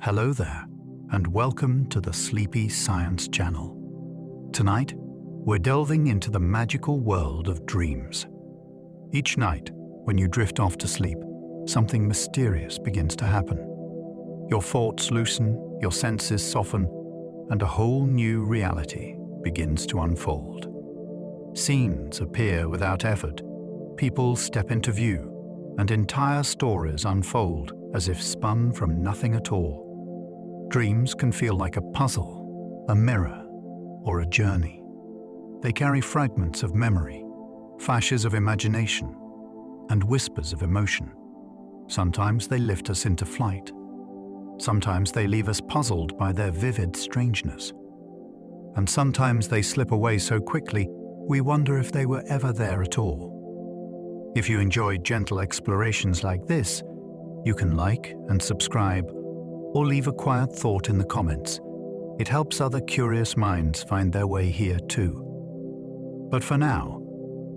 Hello there, and welcome to the Sleepy Science Channel. Tonight, we're delving into the magical world of dreams. Each night, when you drift off to sleep, something mysterious begins to happen. Your thoughts loosen, your senses soften, and a whole new reality begins to unfold. Scenes appear without effort, people step into view, and entire stories unfold as if spun from nothing at all. Dreams can feel like a puzzle, a mirror, or a journey. They carry fragments of memory, flashes of imagination, and whispers of emotion. Sometimes they lift us into flight. Sometimes they leave us puzzled by their vivid strangeness. And sometimes they slip away so quickly, we wonder if they were ever there at all. If you enjoy gentle explorations like this, you can like and subscribe, or leave a quiet thought in the comments. It helps other curious minds find their way here too. But for now,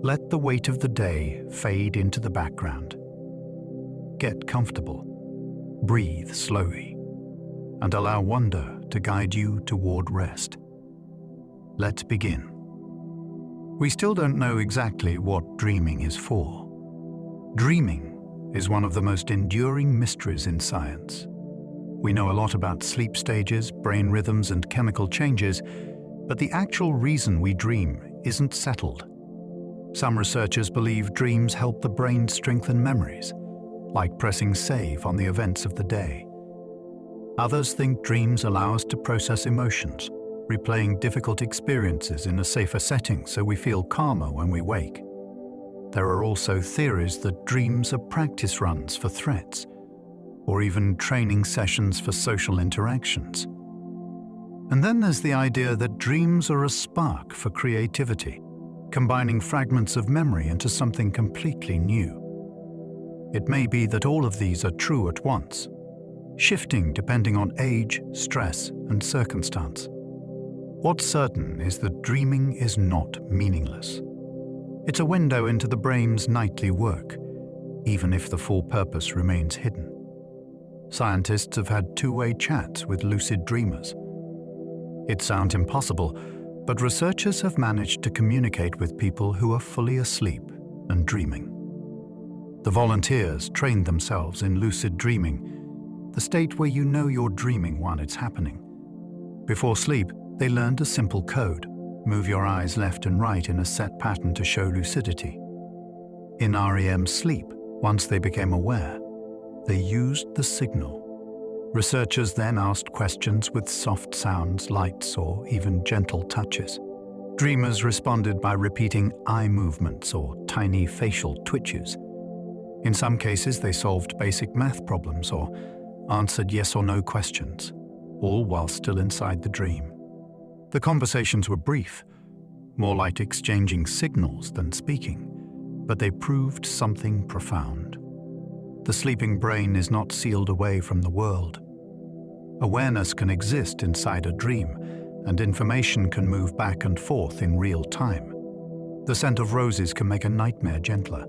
let the weight of the day fade into the background. Get comfortable, breathe slowly, and allow wonder to guide you toward rest. Let's begin. We still don't know exactly what dreaming is for. Dreaming is one of the most enduring mysteries in science. We know a lot about sleep stages, brain rhythms, and chemical changes, but the actual reason we dream isn't settled. Some researchers believe dreams help the brain strengthen memories, like pressing save on the events of the day. Others think dreams allow us to process emotions, replaying difficult experiences in a safer setting so we feel calmer when we wake. There are also theories that dreams are practice runs for threats, or even training sessions for social interactions. And then there's the idea that dreams are a spark for creativity, combining fragments of memory into something completely new. It may be that all of these are true at once, shifting depending on age, stress, and circumstance. What's certain is that dreaming is not meaningless. It's a window into the brain's nightly work, even if the full purpose remains hidden. Scientists have had two-way chats with lucid dreamers. It sounds impossible, but researchers have managed to communicate with people who are fully asleep and dreaming. The volunteers trained themselves in lucid dreaming, the state where you know you're dreaming while it's happening. Before sleep, they learned a simple code: move your eyes left and right in a set pattern to show lucidity. In REM sleep, once they became aware, they used the signal. Researchers then asked questions with soft sounds, lights, or even gentle touches. Dreamers responded by repeating eye movements or tiny facial twitches. In some cases, they solved basic math problems or answered yes or no questions, all while still inside the dream. The conversations were brief, more like exchanging signals than speaking, but they proved something profound. The sleeping brain is not sealed away from the world. Awareness can exist inside a dream, and information can move back and forth in real time. The scent of roses can make a nightmare gentler.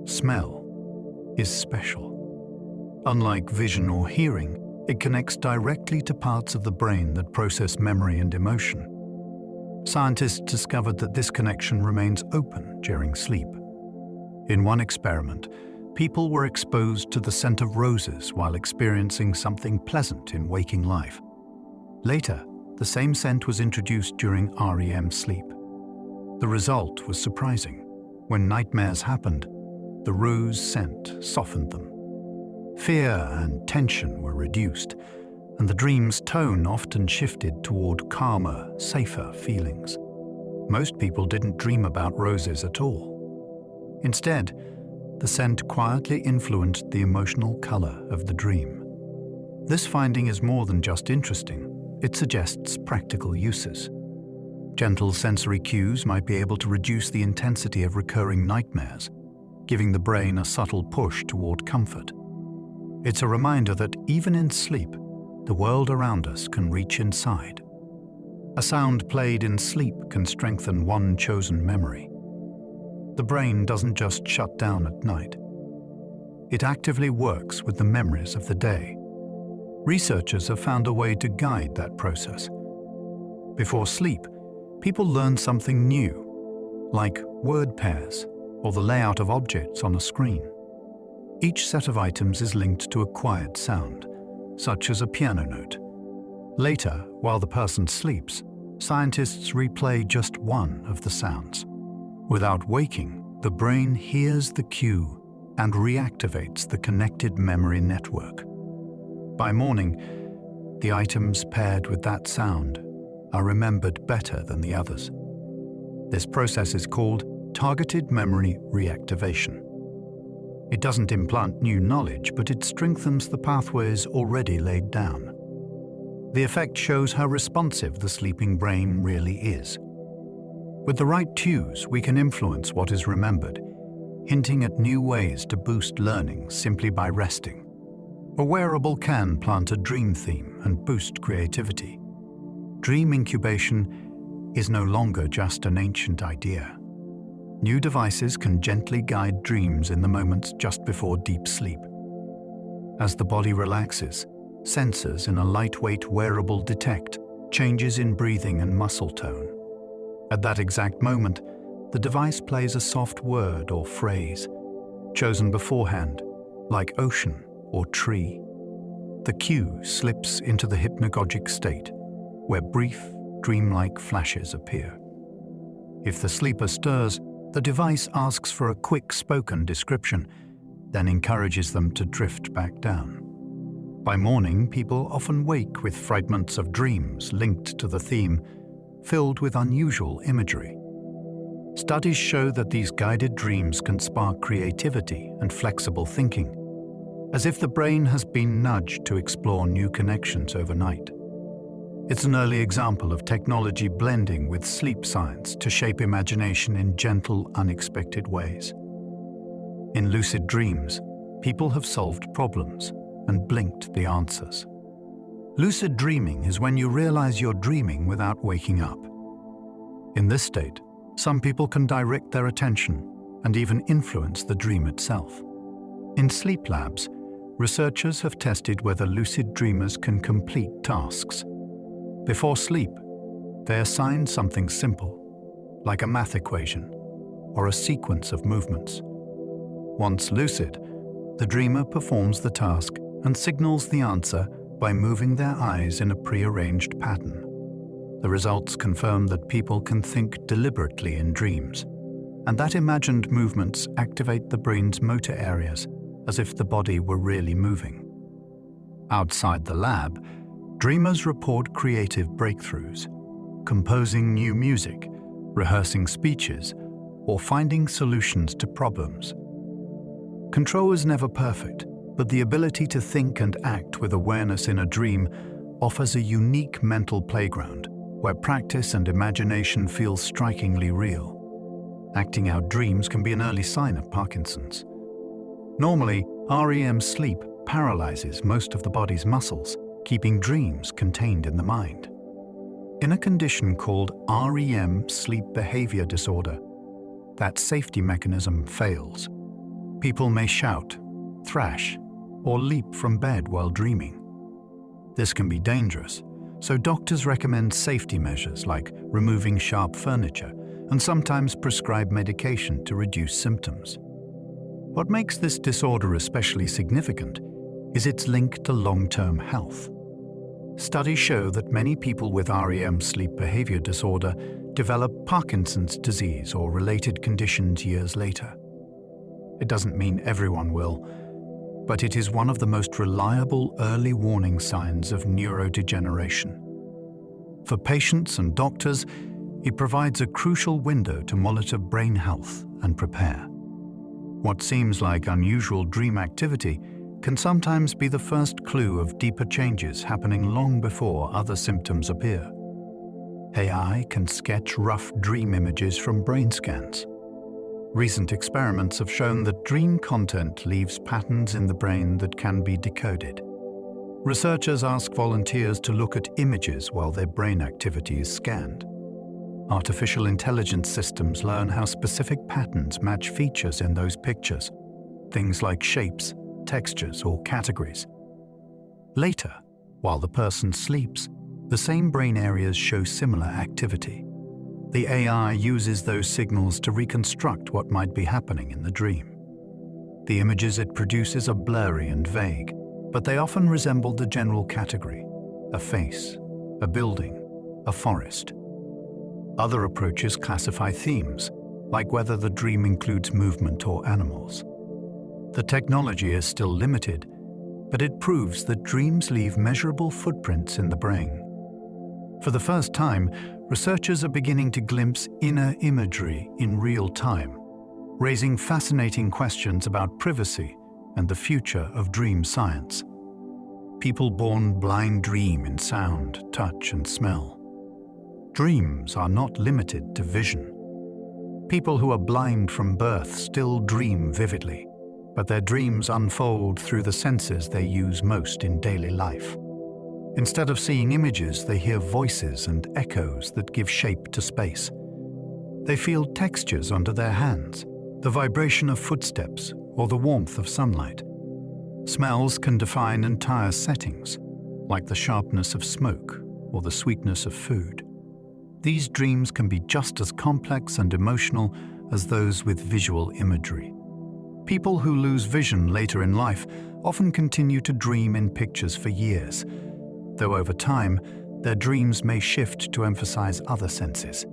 Smell is special. Unlike vision or hearing, it connects directly to parts of the brain that process memory and emotion. Scientists discovered that this connection remains open during sleep. In one experiment, people were exposed to the scent of roses while experiencing something pleasant in waking life. Later, the same scent was introduced during REM sleep. The result was surprising. When nightmares happened, the rose scent softened them. Fear and tension were reduced, and the dream's tone often shifted toward calmer, safer feelings. Most people didn't dream about roses at all. Instead, the scent quietly influenced the emotional color of the dream. This finding is more than just interesting. It suggests practical uses. Gentle sensory cues might be able to reduce the intensity of recurring nightmares, giving the brain a subtle push toward comfort. It's a reminder that even in sleep, the world around us can reach inside. A sound played in sleep can strengthen one chosen memory. The brain doesn't just shut down at night. It actively works with the memories of the day. Researchers have found a way to guide that process. Before sleep, people learn something new, like word pairs or the layout of objects on a screen. Each set of items is linked to a quiet sound, such as a piano note. Later, while the person sleeps, scientists replay just one of the sounds. Without waking, the brain hears the cue and reactivates the connected memory network. By morning, the items paired with that sound are remembered better than the others. This process is called targeted memory reactivation. It doesn't implant new knowledge, but it strengthens the pathways already laid down. The effect shows how responsive the sleeping brain really is. With the right cues, we can influence what is remembered, hinting at new ways to boost learning simply by resting. A wearable can plant a dream theme and boost creativity. Dream incubation is no longer just an ancient idea. New devices can gently guide dreams in the moments just before deep sleep. As the body relaxes, sensors in a lightweight wearable detect changes in breathing and muscle tone. At that exact moment, the device plays a soft word or phrase, chosen beforehand, like ocean or tree. The cue slips into the hypnagogic state, where brief, dreamlike flashes appear. If the sleeper stirs, the device asks for a quick spoken description, then encourages them to drift back down. By morning, people often wake with fragments of dreams linked to the theme, filled with unusual imagery. Studies show that these guided dreams can spark creativity and flexible thinking, as if the brain has been nudged to explore new connections overnight. It's an early example of technology blending with sleep science to shape imagination in gentle, unexpected ways. In lucid dreams, people have solved problems and blinked the answers. Lucid dreaming is when you realize you're dreaming without waking up. In this state, some people can direct their attention and even influence the dream itself. In sleep labs, researchers have tested whether lucid dreamers can complete tasks. Before sleep, they assign something simple, like a math equation or a sequence of movements. Once lucid, the dreamer performs the task and signals the answer by moving their eyes in a prearranged pattern. The results confirm that people can think deliberately in dreams, and that imagined movements activate the brain's motor areas as if the body were really moving. Outside the lab, dreamers report creative breakthroughs, composing new music, rehearsing speeches, or finding solutions to problems. Control is never perfect, but the ability to think and act with awareness in a dream offers a unique mental playground where practice and imagination feel strikingly real. Acting out dreams can be an early sign of Parkinson's. Normally, REM sleep paralyzes most of the body's muscles, keeping dreams contained in the mind. In a condition called REM sleep behavior disorder, that safety mechanism fails. People may shout, thrash, or leap from bed while dreaming. This can be dangerous, so doctors recommend safety measures like removing sharp furniture and sometimes prescribe medication to reduce symptoms. What makes this disorder especially significant is its link to long-term health. Studies show that many people with REM sleep behavior disorder develop Parkinson's disease or related conditions years later. It doesn't mean everyone will, but it is one of the most reliable early warning signs of neurodegeneration. For patients and doctors, it provides a crucial window to monitor brain health and prepare. What seems like unusual dream activity can sometimes be the first clue of deeper changes happening long before other symptoms appear. AI can sketch rough dream images from brain scans. Recent experiments have shown that dream content leaves patterns in the brain that can be decoded. Researchers ask volunteers to look at images while their brain activity is scanned. Artificial intelligence systems learn how specific patterns match features in those pictures, things like shapes, textures, or categories. Later, While the person sleeps, the same brain areas show similar activity. The AI uses those signals to reconstruct what might be happening in the dream. The images it produces are blurry and vague, but they often resemble the general category: a face, a building, a forest. Other approaches classify themes, like whether the dream includes movement or animals. The technology is still limited, but it proves that dreams leave measurable footprints in the brain. For the first time, researchers are beginning to glimpse inner imagery in real time, raising fascinating questions about privacy and the future of dream science. People born blind dream in sound, touch, and smell. Dreams are not limited to vision. People who are blind from birth still dream vividly, but their dreams unfold through the senses they use most in daily life. Instead of seeing images, they hear voices and echoes that give shape to space. They feel textures under their hands, the vibration of footsteps, or the warmth of sunlight. Smells can define entire settings, like the sharpness of smoke or the sweetness of food. These dreams can be just as complex and emotional as those with visual imagery. People who lose vision later in life often continue to dream in pictures for years, though over time, their dreams may shift to emphasize other senses.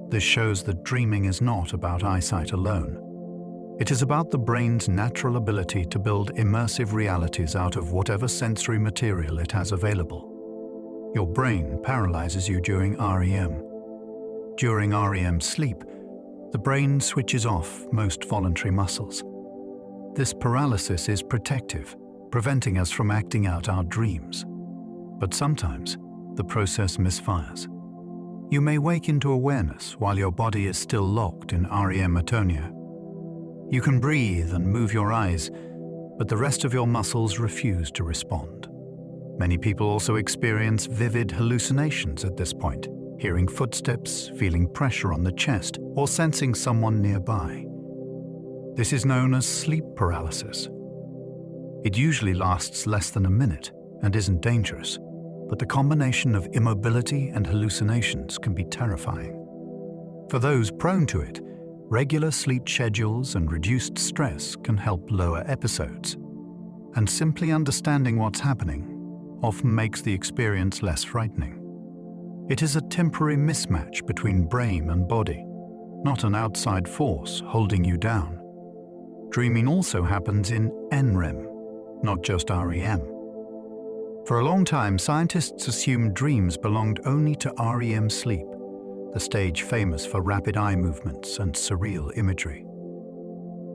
This shows that dreaming is not about eyesight alone. It is about the brain's natural ability to build immersive realities out of whatever sensory material it has available. Your brain paralyzes you during REM. During REM sleep, the brain switches off most voluntary muscles. This paralysis is protective, preventing us from acting out our dreams. But sometimes, the process misfires. You may wake into awareness while your body is still locked in REM atonia. You can breathe and move your eyes, but the rest of your muscles refuse to respond. Many people also experience vivid hallucinations at this point, hearing footsteps, feeling pressure on the chest, or sensing someone nearby. This is known as sleep paralysis. It usually lasts less than a minute and isn't dangerous, but the combination of immobility and hallucinations can be terrifying. For those prone to it, regular sleep schedules and reduced stress can help lower episodes. And simply understanding what's happening often makes the experience less frightening. It is a temporary mismatch between brain and body, not an outside force holding you down. Dreaming also happens in NREM, not just REM. For a long time, scientists assumed dreams belonged only to REM sleep, the stage famous for rapid eye movements and surreal imagery.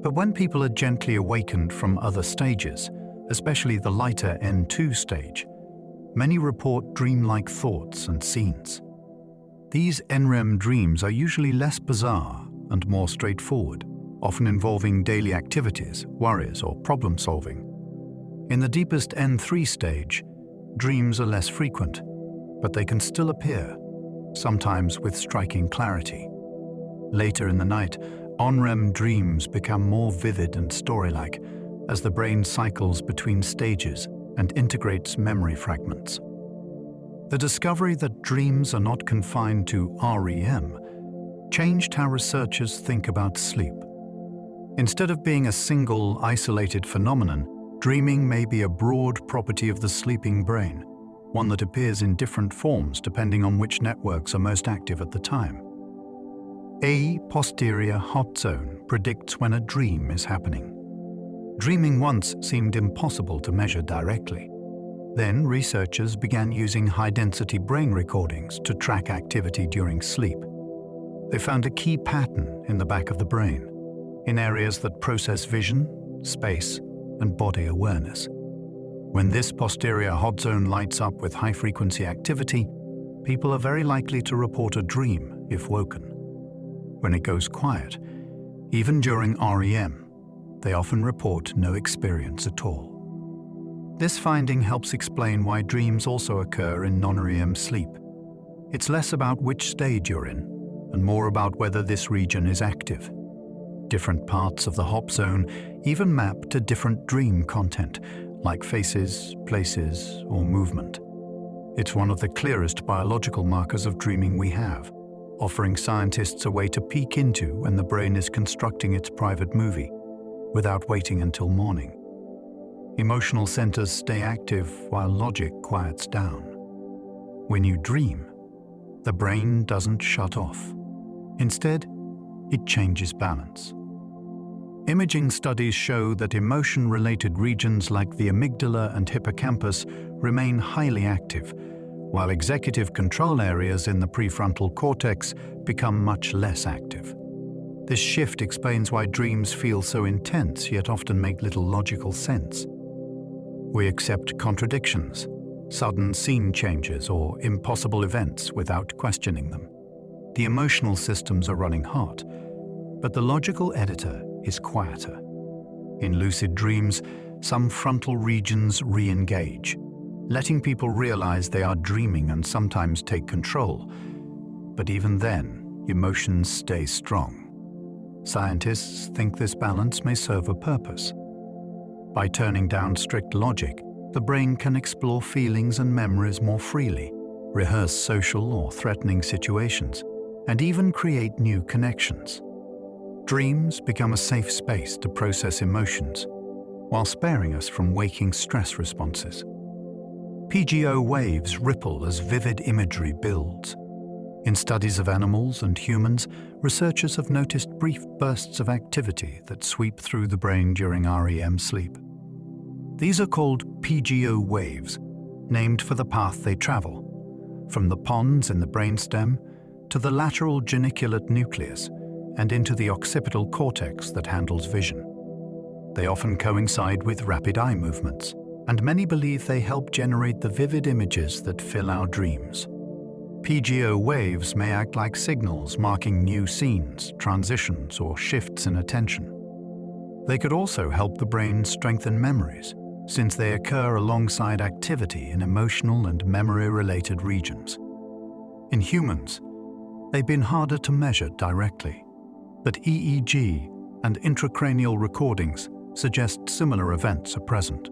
But when people are gently awakened from other stages, especially the lighter N2 stage, many report dreamlike thoughts and scenes. These NREM dreams are usually less bizarre and more straightforward, often involving daily activities, worries, or problem solving. In the deepest N3 stage, dreams are less frequent, but they can still appear, sometimes with striking clarity. Later in the night, on-REM dreams become more vivid and story-like as the brain cycles between stages and integrates memory fragments. The discovery that dreams are not confined to REM changed how researchers think about sleep. Instead of being a single, isolated phenomenon, dreaming may be a broad property of the sleeping brain, one that appears in different forms depending on which networks are most active at the time. A posterior hot zone predicts when a dream is happening. Dreaming once seemed impossible to measure directly. Then researchers began using high-density brain recordings to track activity during sleep. They found a key pattern in the back of the brain, in areas that process vision, space, and body awareness. When this posterior hot zone lights up with high-frequency activity, people are very likely to report a dream if woken. When it goes quiet, even during REM, they often report no experience at all. This finding helps explain why dreams also occur in non-REM sleep. It's less about which stage you're in, and more about whether this region is active. Different parts of the HOP zone even map to different dream content, like faces, places, or movement. It's one of the clearest biological markers of dreaming we have, offering scientists a way to peek into when the brain is constructing its private movie, without waiting until morning. Emotional centers stay active while logic quiets down. When you dream, the brain doesn't shut off. Instead, it changes balance. Imaging studies show that emotion-related regions like the amygdala and hippocampus remain highly active, while executive control areas in the prefrontal cortex become much less active. This shift explains why dreams feel so intense yet often make little logical sense. We accept contradictions, sudden scene changes, or impossible events without questioning them. The emotional systems are running hot, but the logical editor is quieter. In lucid dreams, some frontal regions re-engage, letting people realize they are dreaming and sometimes take control. But even then, emotions stay strong. Scientists think this balance may serve a purpose. By turning down strict logic, the brain can explore feelings and memories more freely, rehearse social or threatening situations, and even create new connections. Dreams become a safe space to process emotions, while sparing us from waking stress responses. PGO waves ripple as vivid imagery builds. In studies of animals and humans, researchers have noticed brief bursts of activity that sweep through the brain during REM sleep. These are called PGO waves, named for the path they travel, from the pons in the brainstem to the lateral geniculate nucleus and into the occipital cortex that handles vision. They often coincide with rapid eye movements, and many believe they help generate the vivid images that fill our dreams. PGO waves may act like signals marking new scenes, transitions, or shifts in attention. They could also help the brain strengthen memories, since they occur alongside activity in emotional and memory-related regions. In humans, they've been harder to measure directly, but EEG and intracranial recordings suggest similar events are present.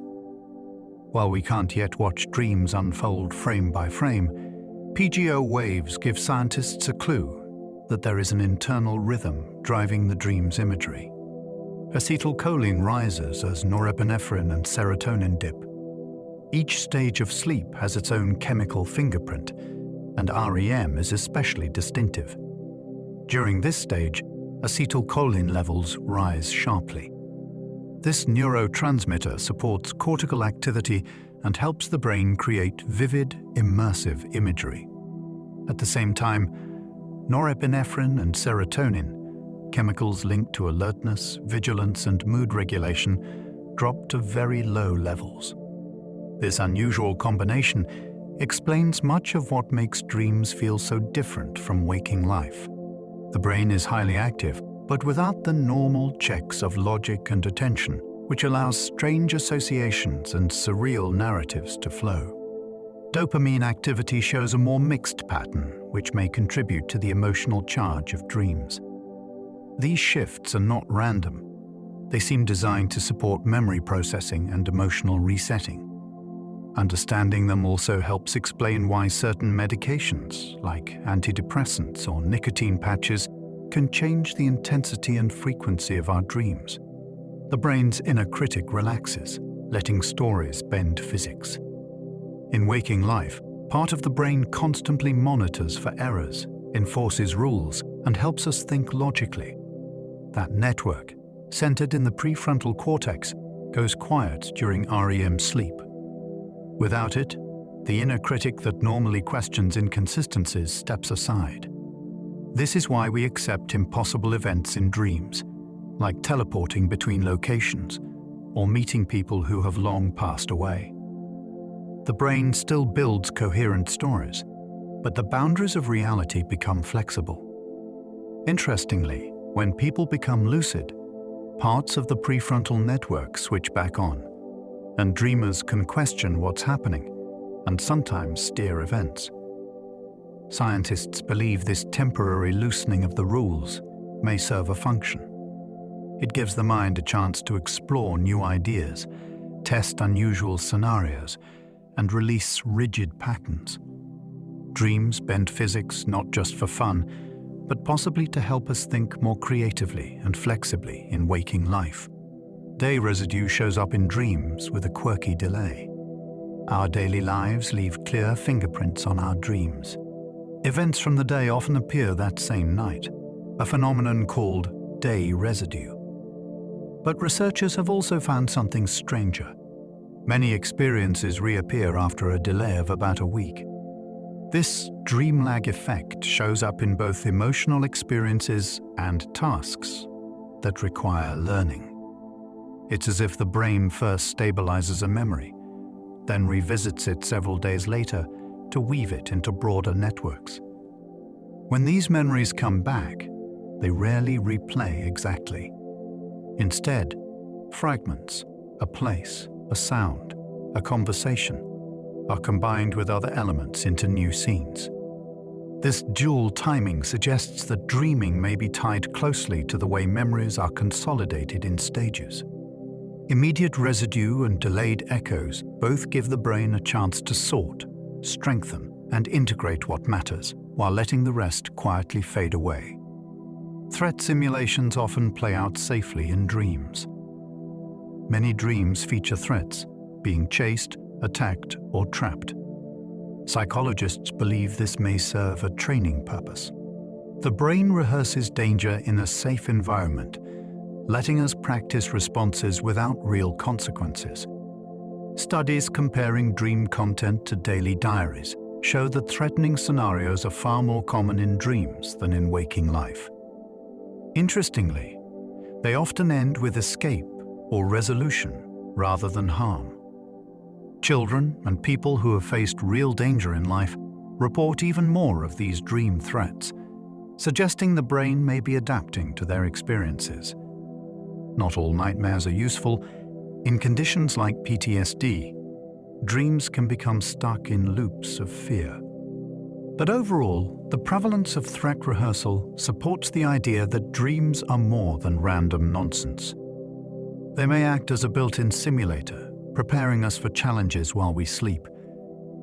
While we can't yet watch dreams unfold frame by frame, PGO waves give scientists a clue that there is an internal rhythm driving the dream's imagery. Acetylcholine rises as norepinephrine and serotonin dip. Each stage of sleep has its own chemical fingerprint, and REM is especially distinctive. During this stage, acetylcholine levels rise sharply. This neurotransmitter supports cortical activity and helps the brain create vivid, immersive imagery. At the same time, norepinephrine and serotonin, chemicals linked to alertness, vigilance, and mood regulation, drop to very low levels. This unusual combination explains much of what makes dreams feel so different from waking life. The brain is highly active, but without the normal checks of logic and attention, which allows strange associations and surreal narratives to flow. Dopamine activity shows a more mixed pattern, which may contribute to the emotional charge of dreams. These shifts are not random. They seem designed to support memory processing and emotional resetting. Understanding them also helps explain why certain medications, like antidepressants or nicotine patches, can change the intensity and frequency of our dreams. The brain's inner critic relaxes, letting stories bend physics. In waking life, part of the brain constantly monitors for errors, enforces rules, and helps us think logically. That network, centered in the prefrontal cortex, goes quiet during REM sleep. Without it, the inner critic that normally questions inconsistencies steps aside. This is why we accept impossible events in dreams, like teleporting between locations or meeting people who have long passed away. The brain still builds coherent stories, but the boundaries of reality become flexible. Interestingly, when people become lucid, parts of the prefrontal network switch back on, and dreamers can question what's happening and sometimes steer events. Scientists believe this temporary loosening of the rules may serve a function. It gives the mind a chance to explore new ideas test unusual scenarios, and release rigid patterns. Dreams bend physics not just for fun, but possibly to help us think more creatively and flexibly in waking life. Day residue shows up in dreams with a quirky delay. Our daily lives leave clear fingerprints on our dreams. Events from the day often appear that same night, a phenomenon called day residue. But researchers have also found something stranger. Many experiences reappear after a delay of about a week. This dream lag effect shows up in both emotional experiences and tasks that require learning. It's as if the brain first stabilizes a memory, then revisits it several days later to weave it into broader networks. When these memories come back, they rarely replay exactly. Instead, fragments, a place, a sound, a conversation, are combined with other elements into new scenes. This dual timing suggests that dreaming may be tied closely to the way memories are consolidated in stages. Immediate residue and delayed echoes both give the brain a chance to sort, strengthen, and integrate what matters, while letting the rest quietly fade away. Threat simulations often play out safely in dreams. Many dreams feature threats, being chased, attacked, or trapped. Psychologists believe this may serve a training purpose. The brain rehearses danger in a safe environment, letting us practice responses without real consequences. Studies comparing dream content to daily diaries show that threatening scenarios are far more common in dreams than in waking life. Interestingly, they often end with escape or resolution rather than harm. Children and people who have faced real danger in life report even more of these dream threats, suggesting the brain may be adapting to their experiences. Not all nightmares are useful. In conditions like PTSD, dreams can become stuck in loops of fear. But overall, the prevalence of threat rehearsal supports the idea that dreams are more than random nonsense. They may act as a built-in simulator, preparing us for challenges while we sleep,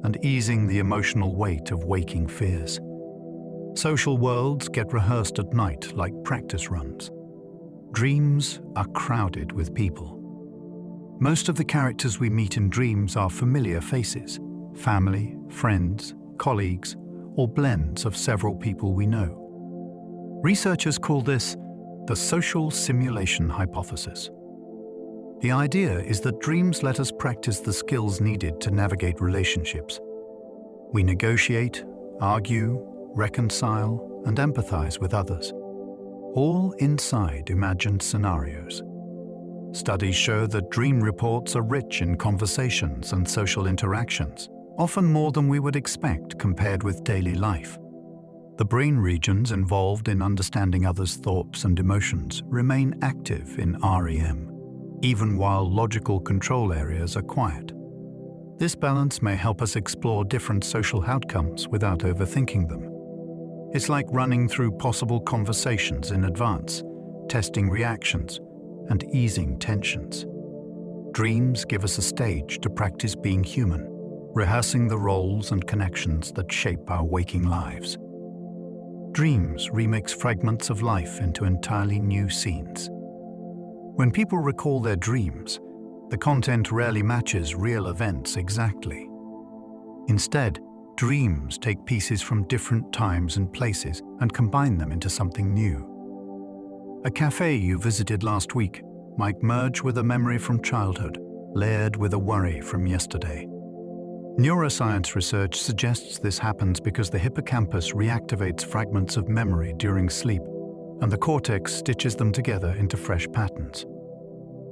and easing the emotional weight of waking fears. Social worlds get rehearsed at night like practice runs. Dreams are crowded with people. Most of the characters we meet in dreams are familiar faces, family, friends, colleagues, or blends of several people we know. Researchers call this the social simulation hypothesis. The idea is that dreams let us practice the skills needed to navigate relationships. We negotiate, argue, reconcile, and empathize with others, all inside imagined scenarios. Studies show that dream reports are rich in conversations and social interactions, often more than we would expect compared with daily life. The brain regions involved in understanding others' thoughts and emotions remain active in REM, even while logical control areas are quiet. This balance may help us explore different social outcomes without overthinking them. It's like running through possible conversations in advance, testing reactions, and easing tensions. Dreams give us a stage to practice being human, rehearsing the roles and connections that shape our waking lives. Dreams remix fragments of life into entirely new scenes. When people recall their dreams, the content rarely matches real events exactly. Instead, dreams take pieces from different times and places and combine them into something new. A cafe you visited last week might merge with a memory from childhood, layered with a worry from yesterday. Neuroscience research suggests this happens because the hippocampus reactivates fragments of memory during sleep, and the cortex stitches them together into fresh patterns.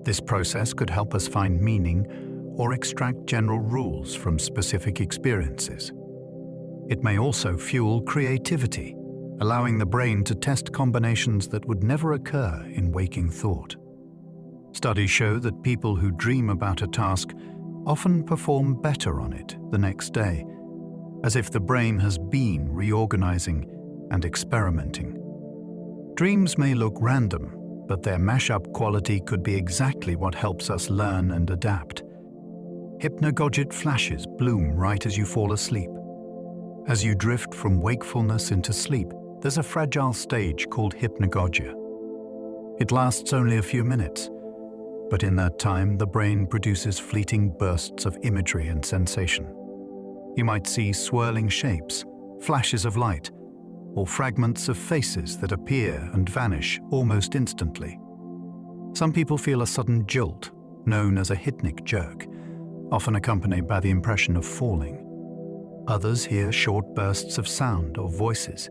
This process could help us find meaning or extract general rules from specific experiences. It may also fuel creativity, allowing the brain to test combinations that would never occur in waking thought. Studies show that people who dream about a task often perform better on it the next day, as if the brain has been reorganizing and experimenting. Dreams may look random, but their mashup quality could be exactly what helps us learn and adapt. hypnagogic flashes bloom right as you fall asleep. As you drift from wakefulness into sleep, there's a fragile stage called hypnagogia. It lasts only a few minutes, but in that time the brain produces fleeting bursts of imagery and sensation. You might see swirling shapes, flashes of light, or fragments of faces that appear and vanish almost instantly. Some people feel a sudden jolt, known as a hypnic jerk, often accompanied by the impression of falling. Others hear short bursts of sound or voices.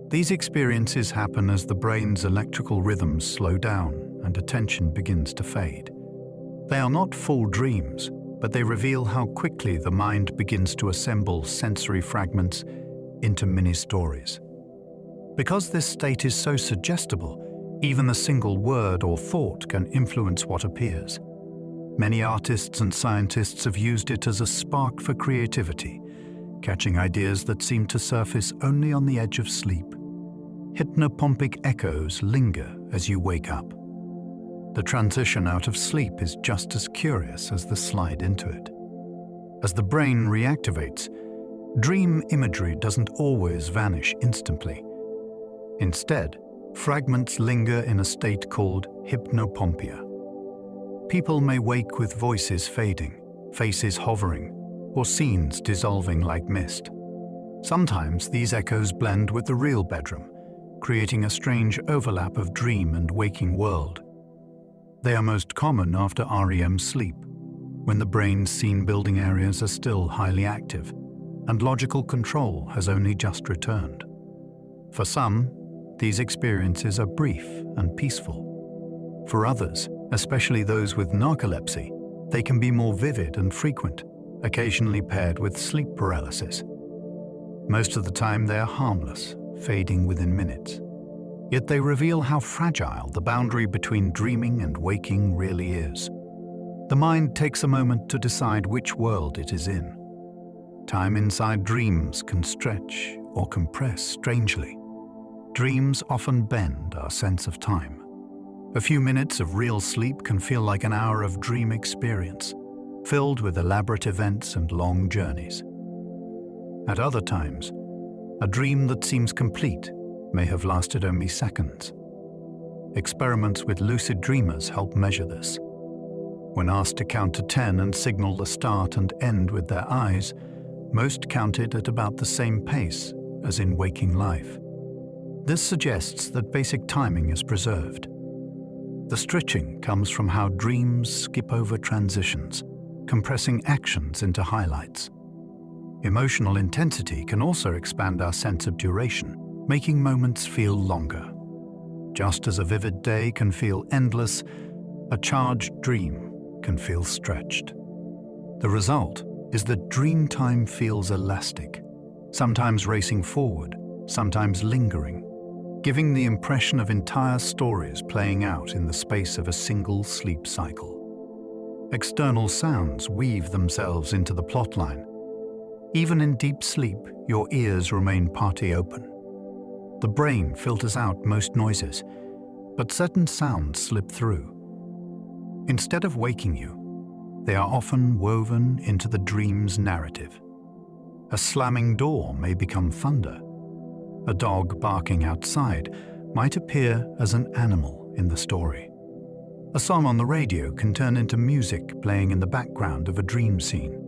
These experiences happen as the brain's electrical rhythms slow down and attention begins to fade. They are not full dreams, but they reveal how quickly the mind begins to assemble sensory fragments into mini-stories. Because this state is so suggestible, even a single word or thought can influence what appears. Many artists and scientists have used it as a spark for creativity, catching ideas that seem to surface only on the edge of sleep. Hypnopompic echoes linger as you wake up. The transition out of sleep is just as curious as the slide into it. As the brain reactivates, dream imagery doesn't always vanish instantly. Instead, fragments linger in a state called hypnopompia. People may wake with voices fading, faces hovering, or scenes dissolving like mist. Sometimes these echoes blend with the real bedroom, creating a strange overlap of dream and waking world. They are most common after REM sleep, when the brain's scene-building areas are still highly active, and logical control has only just returned. For some, these experiences are brief and peaceful. For others, especially those with narcolepsy, they can be more vivid and frequent, occasionally paired with sleep paralysis. Most of the time they are harmless, fading within minutes. Yet they reveal how fragile the boundary between dreaming and waking really is. The mind takes a moment to decide which world it is in. Time inside dreams can stretch or compress strangely. Dreams often bend our sense of time. A few minutes of real sleep can feel like an hour of dream experience, filled with elaborate events and long journeys. At other times, a dream that seems complete may have lasted only seconds. Experiments with lucid dreamers help measure this. When asked to count to 10 and signal the start and end with their eyes, most counted at about the same pace as in waking life. This suggests that basic timing is preserved. The stretching comes from how dreams skip over transitions, compressing actions into highlights. Emotional intensity can also expand our sense of duration, making moments feel longer. Just as a vivid day can feel endless, a charged dream can feel stretched. The result is that dream time feels elastic, sometimes racing forward, sometimes lingering, giving the impression of entire stories playing out in the space of a single sleep cycle. External sounds weave themselves into the plotline. Even in deep sleep, your ears remain partly open. The brain filters out most noises, but certain sounds slip through. Instead of waking you, they are often woven into the dream's narrative. A slamming door may become thunder. A dog barking outside might appear as an animal in the story. A song on the radio can turn into music playing in the background of a dream scene.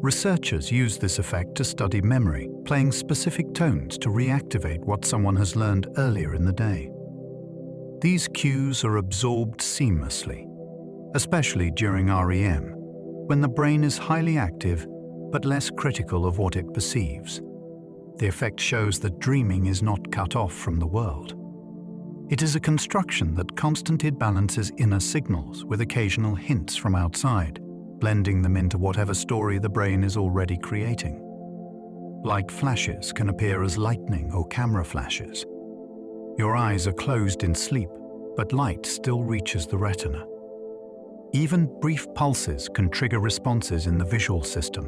Researchers use this effect to study memory, playing specific tones to reactivate what someone has learned earlier in the day. These cues are absorbed seamlessly, especially during REM, when the brain is highly active but less critical of what it perceives. The effect shows that dreaming is not cut off from the world. It is a construction that constantly balances inner signals with occasional hints from outside, blending them into whatever story the brain is already creating. Light flashes can appear as lightning or camera flashes. Your eyes are closed in sleep, but light still reaches the retina. Even brief pulses can trigger responses in the visual system.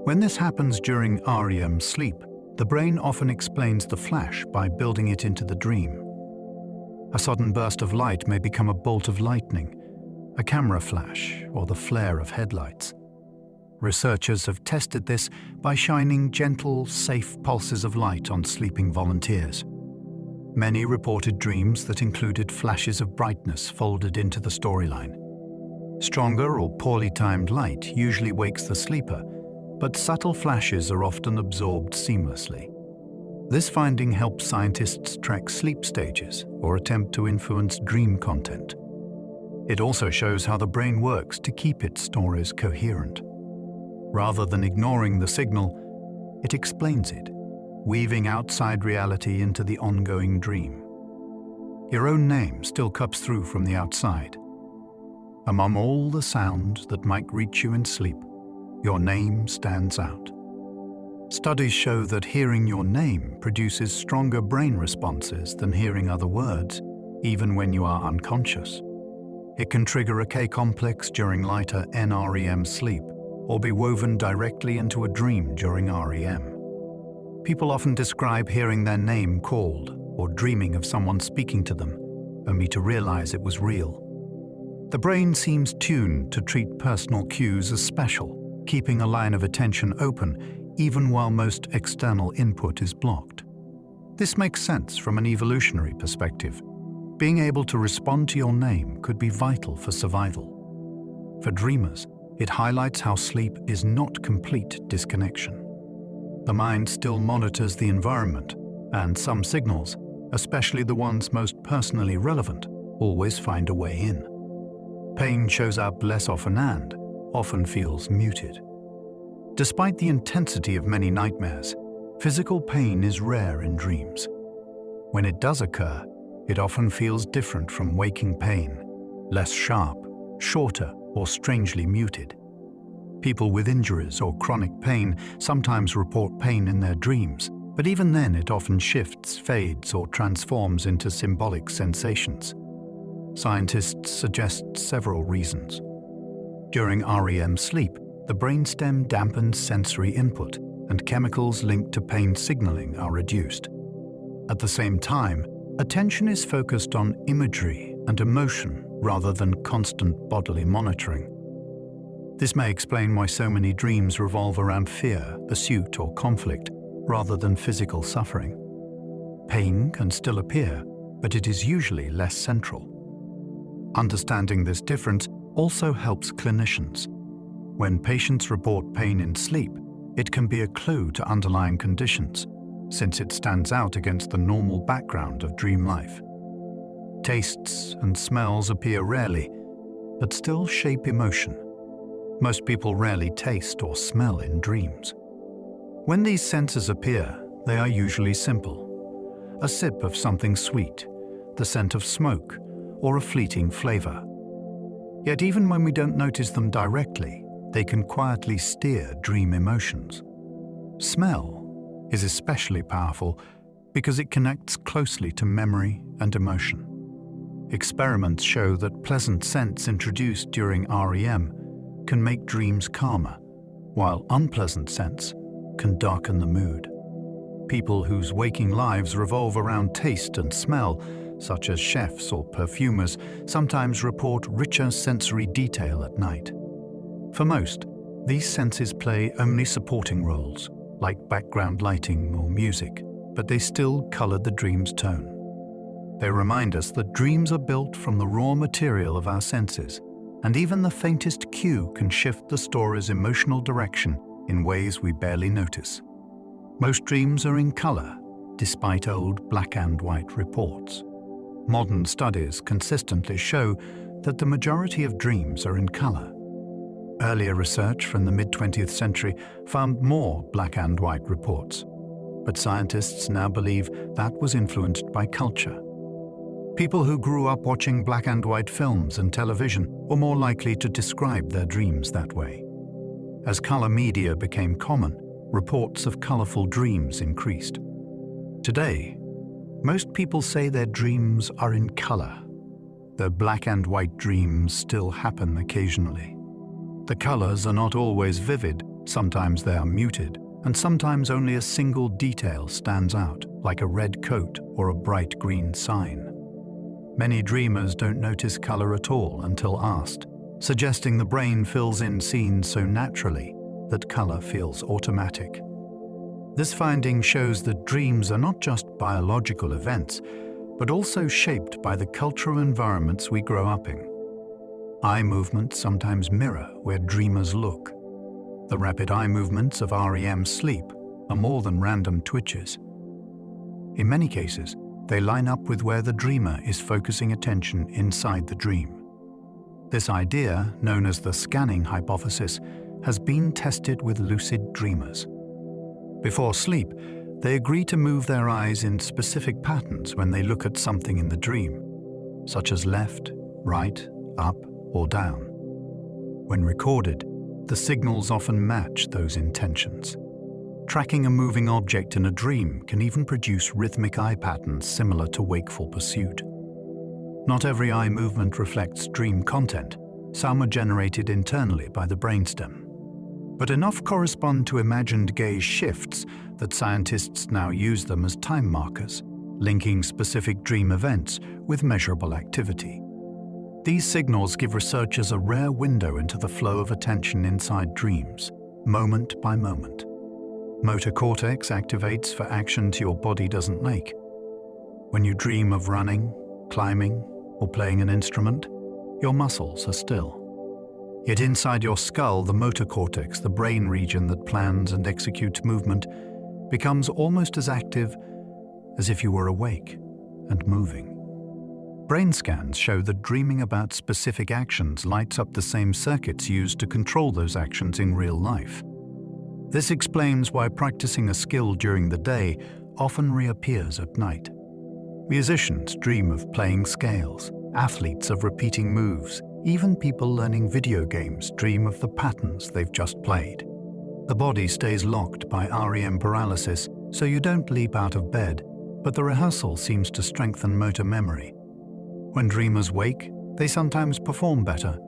When this happens during REM sleep, the brain often explains the flash by building it into the dream. A sudden burst of light may become a bolt of lightning, a camera flash, or the flare of headlights. Researchers have tested this by shining gentle, safe pulses of light on sleeping volunteers. Many reported dreams that included flashes of brightness folded into the storyline. Stronger or poorly timed light usually wakes the sleeper, but subtle flashes are often absorbed seamlessly. This finding helps scientists track sleep stages or attempt to influence dream content. It also shows how the brain works to keep its stories coherent. Rather than ignoring the signal, it explains it, weaving outside reality into the ongoing dream. Your own name still cuts through from the outside. Among all the sounds that might reach you in sleep, your name stands out. Studies show that hearing your name produces stronger brain responses than hearing other words, even when you are unconscious. It can trigger a K-complex during lighter NREM sleep, or be woven directly into a dream during REM. People often describe hearing their name called or dreaming of someone speaking to them, only to realize it was real. The brain seems tuned to treat personal cues as special, keeping a line of attention open even while most external input is blocked. This makes sense from an evolutionary perspective. Being able to respond to your name could be vital for survival. For dreamers, it highlights how sleep is not complete disconnection. The mind still monitors the environment, and some signals, especially the ones most personally relevant, always find a way in. Pain shows up less often and often feels muted. Despite the intensity of many nightmares, physical pain is rare in dreams. When it does occur, it often feels different from waking pain, less sharp, shorter, or strangely muted. People with injuries or chronic pain sometimes report pain in their dreams, but even then it often shifts, fades, or transforms into symbolic sensations. Scientists suggest several reasons. During REM sleep, the brainstem dampens sensory input, and chemicals linked to pain signaling are reduced. At the same time, attention is focused on imagery and emotion rather than constant bodily monitoring. This may explain why so many dreams revolve around fear, pursuit, or conflict, rather than physical suffering. Pain can still appear, but it is usually less central. Understanding this difference also helps clinicians. When patients report pain in sleep, it can be a clue to underlying conditions, since it stands out against the normal background of dream life. Tastes and smells appear rarely, but still shape emotion. Most people rarely taste or smell in dreams. When these senses appear, they are usually simple. A sip of something sweet, the scent of smoke, or a fleeting flavor. Yet even when we don't notice them directly, they can quietly steer dream emotions. Smell is especially powerful because it connects closely to memory and emotion. Experiments show that pleasant scents introduced during REM can make dreams calmer, while unpleasant scents can darken the mood. People whose waking lives revolve around taste and smell, such as chefs or perfumers, sometimes report richer sensory detail at night. For most, these senses play only supporting roles, like background lighting or music, but they still color the dream's tone. They remind us that dreams are built from the raw material of our senses, and even the faintest cue can shift the story's emotional direction in ways we barely notice. Most dreams are in color, despite old black and white reports. Modern studies consistently show that the majority of dreams are in color. Earlier research from the mid-20th century found more black and white reports, but scientists now believe that was influenced by culture. People who grew up watching black and white films and television were more likely to describe their dreams that way. As color media became common, reports of colorful dreams increased. Today, most people say their dreams are in color. Their black and white dreams still happen occasionally. The colors are not always vivid, sometimes they are muted, and sometimes only a single detail stands out, like a red coat or a bright green sign. Many dreamers don't notice color at all until asked, suggesting the brain fills in scenes so naturally that color feels automatic. This finding shows that dreams are not just biological events, but also shaped by the cultural environments we grow up in. Eye movements sometimes mirror where dreamers look. The rapid eye movements of REM sleep are more than random twitches. In many cases, they line up with where the dreamer is focusing attention inside the dream. This idea, known as the scanning hypothesis, has been tested with lucid dreamers. Before sleep, they agree to move their eyes in specific patterns when they look at something in the dream, such as left, right, up, or down. When recorded, the signals often match those intentions. Tracking a moving object in a dream can even produce rhythmic eye patterns similar to wakeful pursuit. Not every eye movement reflects dream content. Some are generated internally by the brainstem. But enough correspond to imagined gaze shifts that scientists now use them as time markers, linking specific dream events with measurable activity. These signals give researchers a rare window into the flow of attention inside dreams, moment by moment. Motor cortex activates for actions your body doesn't make. When you dream of running, climbing, or playing an instrument, your muscles are still. Yet inside your skull, the motor cortex, the brain region that plans and executes movement, becomes almost as active as if you were awake and moving. Brain scans show that dreaming about specific actions lights up the same circuits used to control those actions in real life. This explains why practicing a skill during the day often reappears at night. Musicians dream of playing scales, athletes of repeating moves, even people learning video games dream of the patterns they've just played. The body stays locked by REM paralysis, so you don't leap out of bed, but the rehearsal seems to strengthen motor memory. When dreamers wake, they sometimes perform better,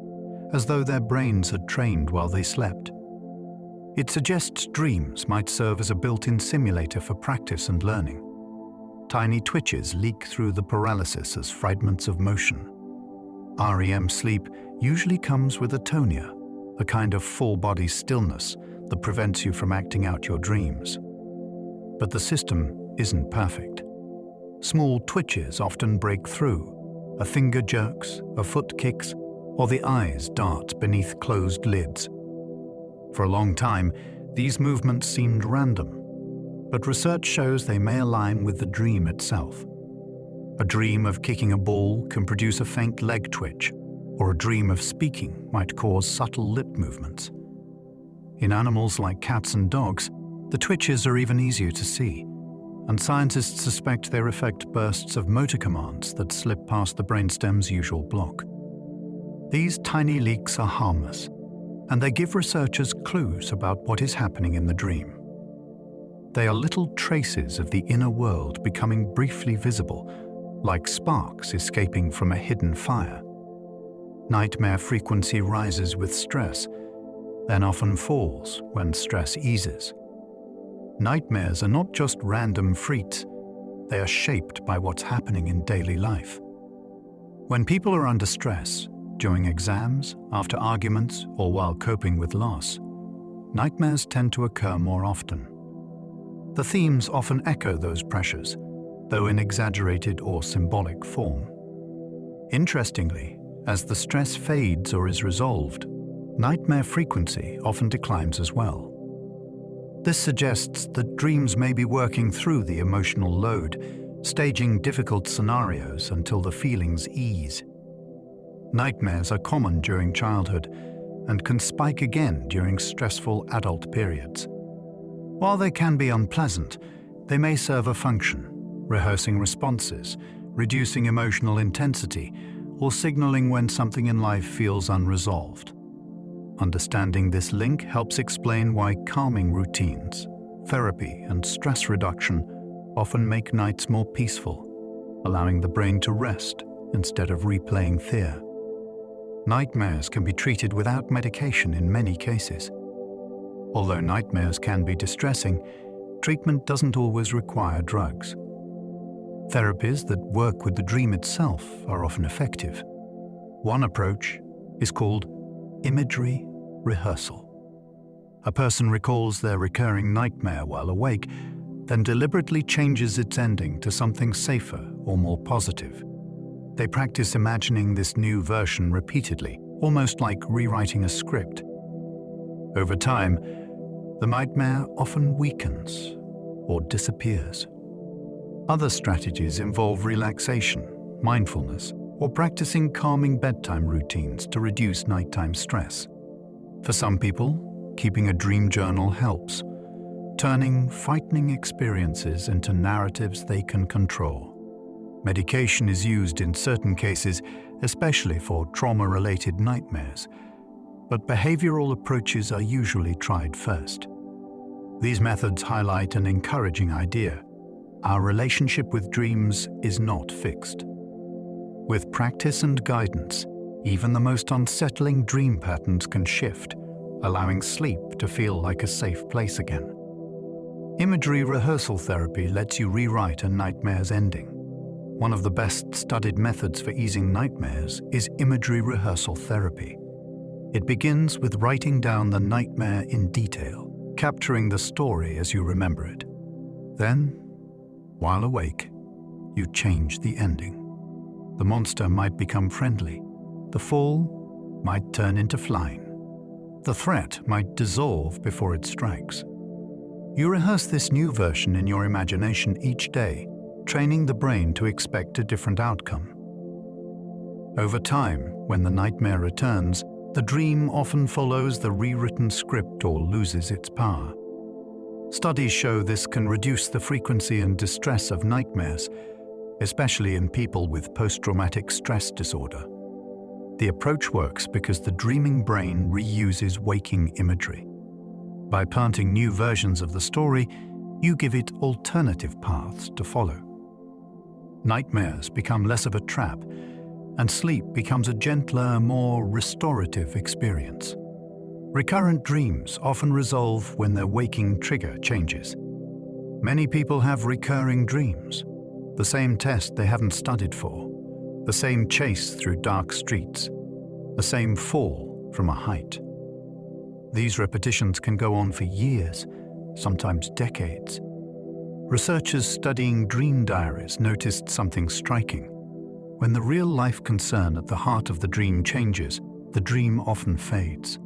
as though their brains had trained while they slept. It suggests dreams might serve as a built-in simulator for practice and learning. Tiny twitches leak through the paralysis as fragments of motion. REM sleep usually comes with atonia, a kind of full-body stillness that prevents you from acting out your dreams. But the system isn't perfect. Small twitches often break through. A finger jerks, a foot kicks, or the eyes dart beneath closed lids. For a long time, these movements seemed random, but research shows they may align with the dream itself. A dream of kicking a ball can produce a faint leg twitch, or a dream of speaking might cause subtle lip movements. In animals like cats and dogs, the twitches are even easier to see, and scientists suspect they reflect bursts of motor commands that slip past the brainstem's usual block. These tiny leaks are harmless, and they give researchers clues about what is happening in the dream. They are little traces of the inner world becoming briefly visible, like sparks escaping from a hidden fire. Nightmare frequency rises with stress, then often falls when stress eases. Nightmares are not just random freaks, they are shaped by what's happening in daily life. When people are under stress, during exams, after arguments, or while coping with loss, nightmares tend to occur more often. The themes often echo those pressures, though in exaggerated or symbolic form. Interestingly, as the stress fades or is resolved, nightmare frequency often declines as well. This suggests that dreams may be working through the emotional load, staging difficult scenarios until the feelings ease. Nightmares are common during childhood and can spike again during stressful adult periods. While they can be unpleasant, they may serve a function, rehearsing responses, reducing emotional intensity, or signaling when something in life feels unresolved. Understanding this link helps explain why calming routines, therapy, and stress reduction often make nights more peaceful, allowing the brain to rest instead of replaying fear. Nightmares can be treated without medication in many cases. Although nightmares can be distressing, treatment doesn't always require drugs. Therapies that work with the dream itself are often effective. One approach is called imagery rehearsal. A person recalls their recurring nightmare while awake, then deliberately changes its ending to something safer or more positive. They practice imagining this new version repeatedly, almost like rewriting a script. Over time, the nightmare often weakens or disappears. Other strategies involve relaxation, mindfulness, or practicing calming bedtime routines to reduce nighttime stress. For some people, keeping a dream journal helps, turning frightening experiences into narratives they can control. Medication is used in certain cases, especially for trauma-related nightmares, but behavioral approaches are usually tried first. These methods highlight an encouraging idea. Our relationship with dreams is not fixed. With practice and guidance, even the most unsettling dream patterns can shift, allowing sleep to feel like a safe place again. Imagery rehearsal therapy lets you rewrite a nightmare's ending. One of the best studied methods for easing nightmares is imagery rehearsal therapy. It begins with writing down the nightmare in detail, capturing the story as you remember it. Then, while awake, you change the ending. The monster might become friendly. The fall might turn into flying. The threat might dissolve before it strikes. You rehearse this new version in your imagination each day, training the brain to expect a different outcome. Over time, when the nightmare returns, the dream often follows the rewritten script or loses its power. Studies show this can reduce the frequency and distress of nightmares, especially in people with post-traumatic stress disorder. The approach works because the dreaming brain reuses waking imagery. By planting new versions of the story, you give it alternative paths to follow. Nightmares become less of a trap, and sleep becomes a gentler, more restorative experience. Recurrent dreams often resolve when their waking trigger changes. Many people have recurring dreams, the same test they haven't studied for, the same chase through dark streets, the same fall from a height. These repetitions can go on for years, sometimes decades. Researchers studying dream diaries noticed something striking. When the real-life concern at the heart of the dream changes, the dream often fades.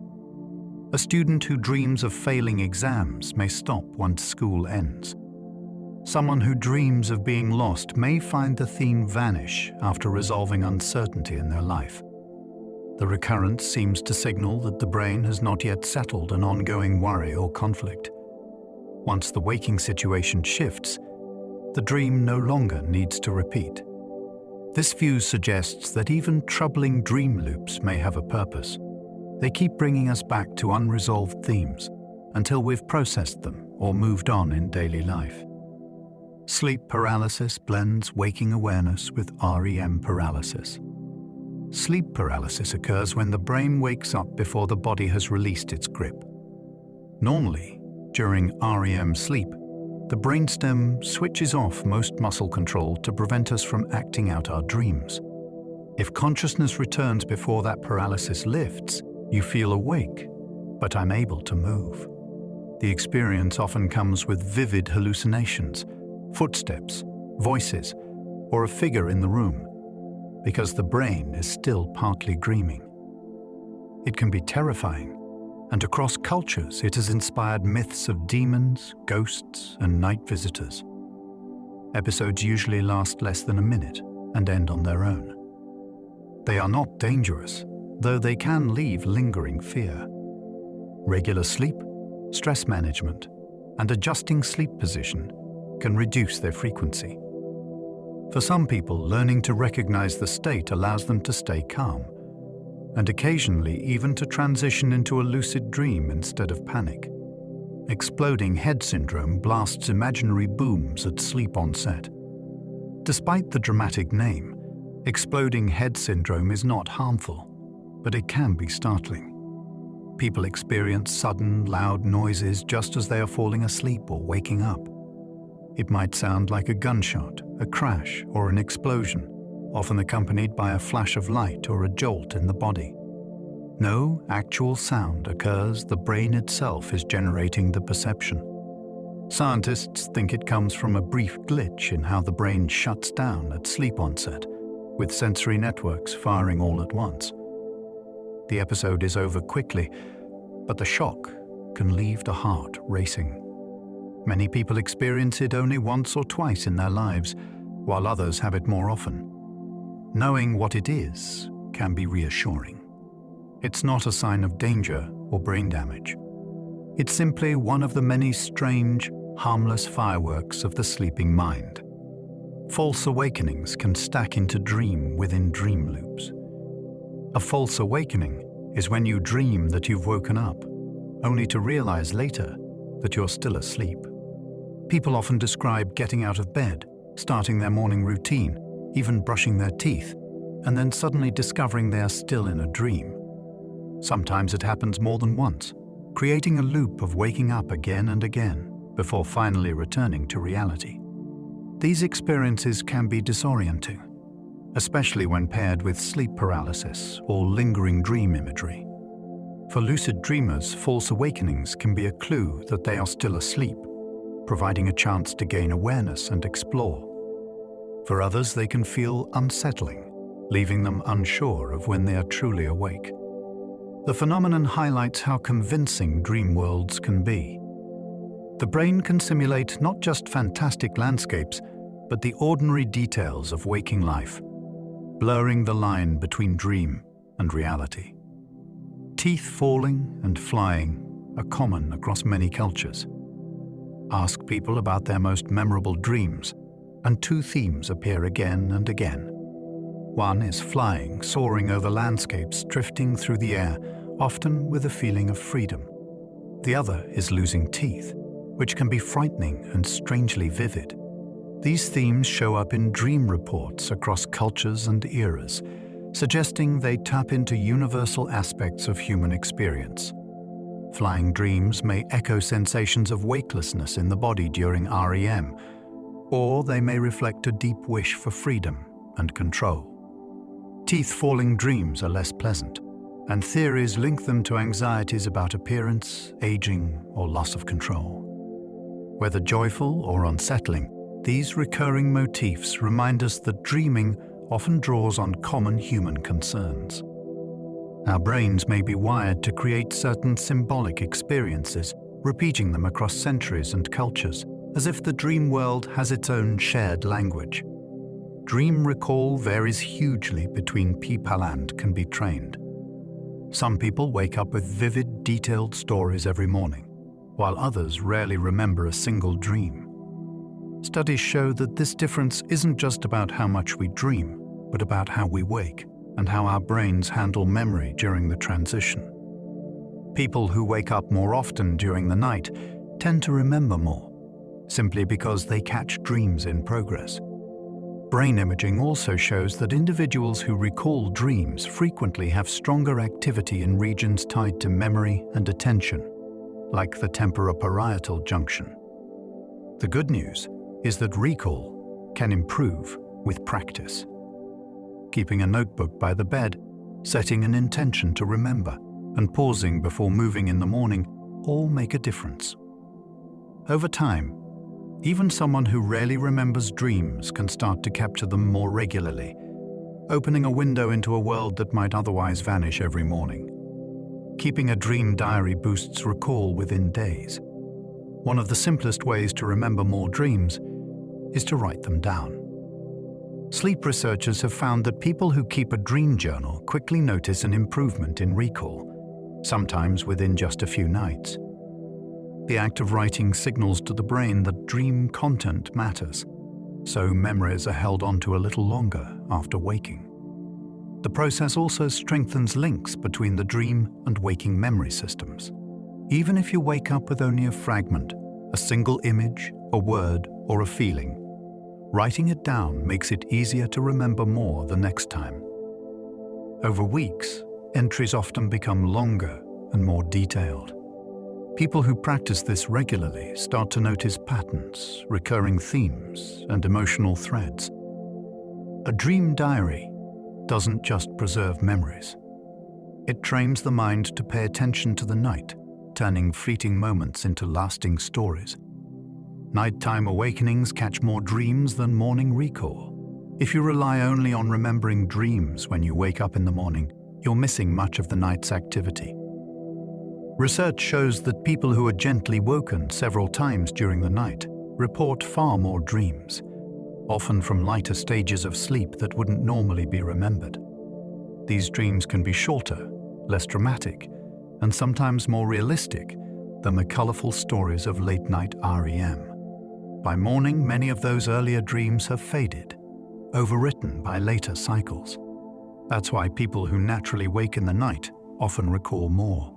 A student who dreams of failing exams may stop once school ends. Someone who dreams of being lost may find the theme vanish after resolving uncertainty in their life. The recurrence seems to signal that the brain has not yet settled an ongoing worry or conflict. Once the waking situation shifts, the dream no longer needs to repeat. This view suggests that even troubling dream loops may have a purpose. They keep bringing us back to unresolved themes until we've processed them or moved on in daily life. Sleep paralysis blends waking awareness with REM paralysis. Sleep paralysis occurs when the brain wakes up before the body has released its grip. Normally, during REM sleep, the brainstem switches off most muscle control to prevent us from acting out our dreams. If consciousness returns before that paralysis lifts, you feel awake, but unable to move. The experience often comes with vivid hallucinations, footsteps, voices, or a figure in the room, because the brain is still partly dreaming. It can be terrifying, and across cultures it has inspired myths of demons, ghosts, and night visitors. Episodes usually last less than a minute and end on their own. They are not dangerous, though they can leave lingering fear. Regular sleep, stress management, and adjusting sleep position can reduce their frequency. For some people, learning to recognize the state allows them to stay calm, and occasionally even to transition into a lucid dream instead of panic. Exploding head syndrome blasts imaginary booms at sleep onset. Despite the dramatic name, exploding head syndrome is not harmful, but it can be startling. People experience sudden, loud noises just as they are falling asleep or waking up. It might sound like a gunshot, a crash or an explosion, often accompanied by a flash of light or a jolt in the body. No actual sound occurs, the brain itself is generating the perception. Scientists think it comes from a brief glitch in how the brain shuts down at sleep onset, with sensory networks firing all at once. The episode is over quickly, but the shock can leave the heart racing. Many people experience it only once or twice in their lives, while others have it more often. Knowing what it is can be reassuring. It's not a sign of danger or brain damage. It's simply one of the many strange, harmless fireworks of the sleeping mind. False awakenings can stack into dream within dream loops. A false awakening is when you dream that you've woken up, only to realize later that you're still asleep. People often describe getting out of bed, starting their morning routine, even brushing their teeth, and then suddenly discovering they are still in a dream. Sometimes it happens more than once, creating a loop of waking up again and again before finally returning to reality. These experiences can be disorienting, especially when paired with sleep paralysis or lingering dream imagery. For lucid dreamers, false awakenings can be a clue that they are still asleep, providing a chance to gain awareness and explore. For others, they can feel unsettling, leaving them unsure of when they are truly awake. The phenomenon highlights how convincing dream worlds can be. The brain can simulate not just fantastic landscapes, but the ordinary details of waking life, blurring the line between dream and reality. Teeth falling and flying are common across many cultures. Ask people about their most memorable dreams, and two themes appear again and again. One is flying, soaring over landscapes, drifting through the air, often with a feeling of freedom. The other is losing teeth, which can be frightening and strangely vivid. These themes show up in dream reports across cultures and eras, suggesting they tap into universal aspects of human experience. Flying dreams may echo sensations of weightlessness in the body during REM, or they may reflect a deep wish for freedom and control. Teeth-falling dreams are less pleasant, and theories link them to anxieties about appearance, aging, or loss of control. Whether joyful or unsettling, these recurring motifs remind us that dreaming often draws on common human concerns. Our brains may be wired to create certain symbolic experiences, repeating them across centuries and cultures, as if the dream world has its own shared language. Dream recall varies hugely between people and can be trained. Some people wake up with vivid, detailed stories every morning, while others rarely remember a single dream. Studies show that this difference isn't just about how much we dream, but about how we wake and how our brains handle memory during the transition. People who wake up more often during the night tend to remember more, simply because they catch dreams in progress. Brain imaging also shows that individuals who recall dreams frequently have stronger activity in regions tied to memory and attention, like the temporoparietal junction. The good news is that recall can improve with practice. Keeping a notebook by the bed, setting an intention to remember, and pausing before moving in the morning all make a difference. Over time, even someone who rarely remembers dreams can start to capture them more regularly, opening a window into a world that might otherwise vanish every morning. Keeping a dream diary boosts recall within days. One of the simplest ways to remember more dreams is to write them down. Sleep researchers have found that people who keep a dream journal quickly notice an improvement in recall, sometimes within just a few nights. The act of writing signals to the brain that dream content matters, so memories are held onto a little longer after waking. The process also strengthens links between the dream and waking memory systems. Even if you wake up with only a fragment, a single image, a word, or a feeling, writing it down makes it easier to remember more the next time. Over weeks, entries often become longer and more detailed. People who practice this regularly start to notice patterns, recurring themes, and emotional threads. A dream diary doesn't just preserve memories. It trains the mind to pay attention to the night, turning fleeting moments into lasting stories. Nighttime awakenings catch more dreams than morning recall. If you rely only on remembering dreams when you wake up in the morning, you're missing much of the night's activity. Research shows that people who are gently woken several times during the night report far more dreams, often from lighter stages of sleep that wouldn't normally be remembered. These dreams can be shorter, less dramatic, and sometimes more realistic than the colorful stories of late-night REM. By morning, many of those earlier dreams have faded, overwritten by later cycles. That's why people who naturally wake in the night often recall more.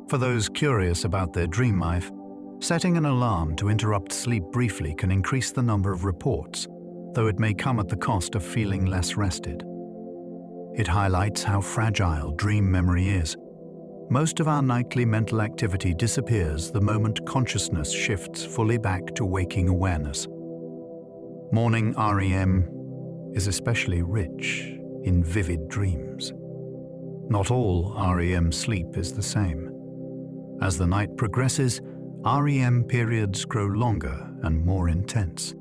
For those curious about their dream life, setting an alarm to interrupt sleep briefly can increase the number of reports, though it may come at the cost of feeling less rested. It highlights how fragile dream memory is. Most of our nightly mental activity disappears the moment consciousness shifts fully back to waking awareness. Morning REM is especially rich in vivid dreams. Not all REM sleep is the same. As the night progresses, REM periods grow longer and more intense.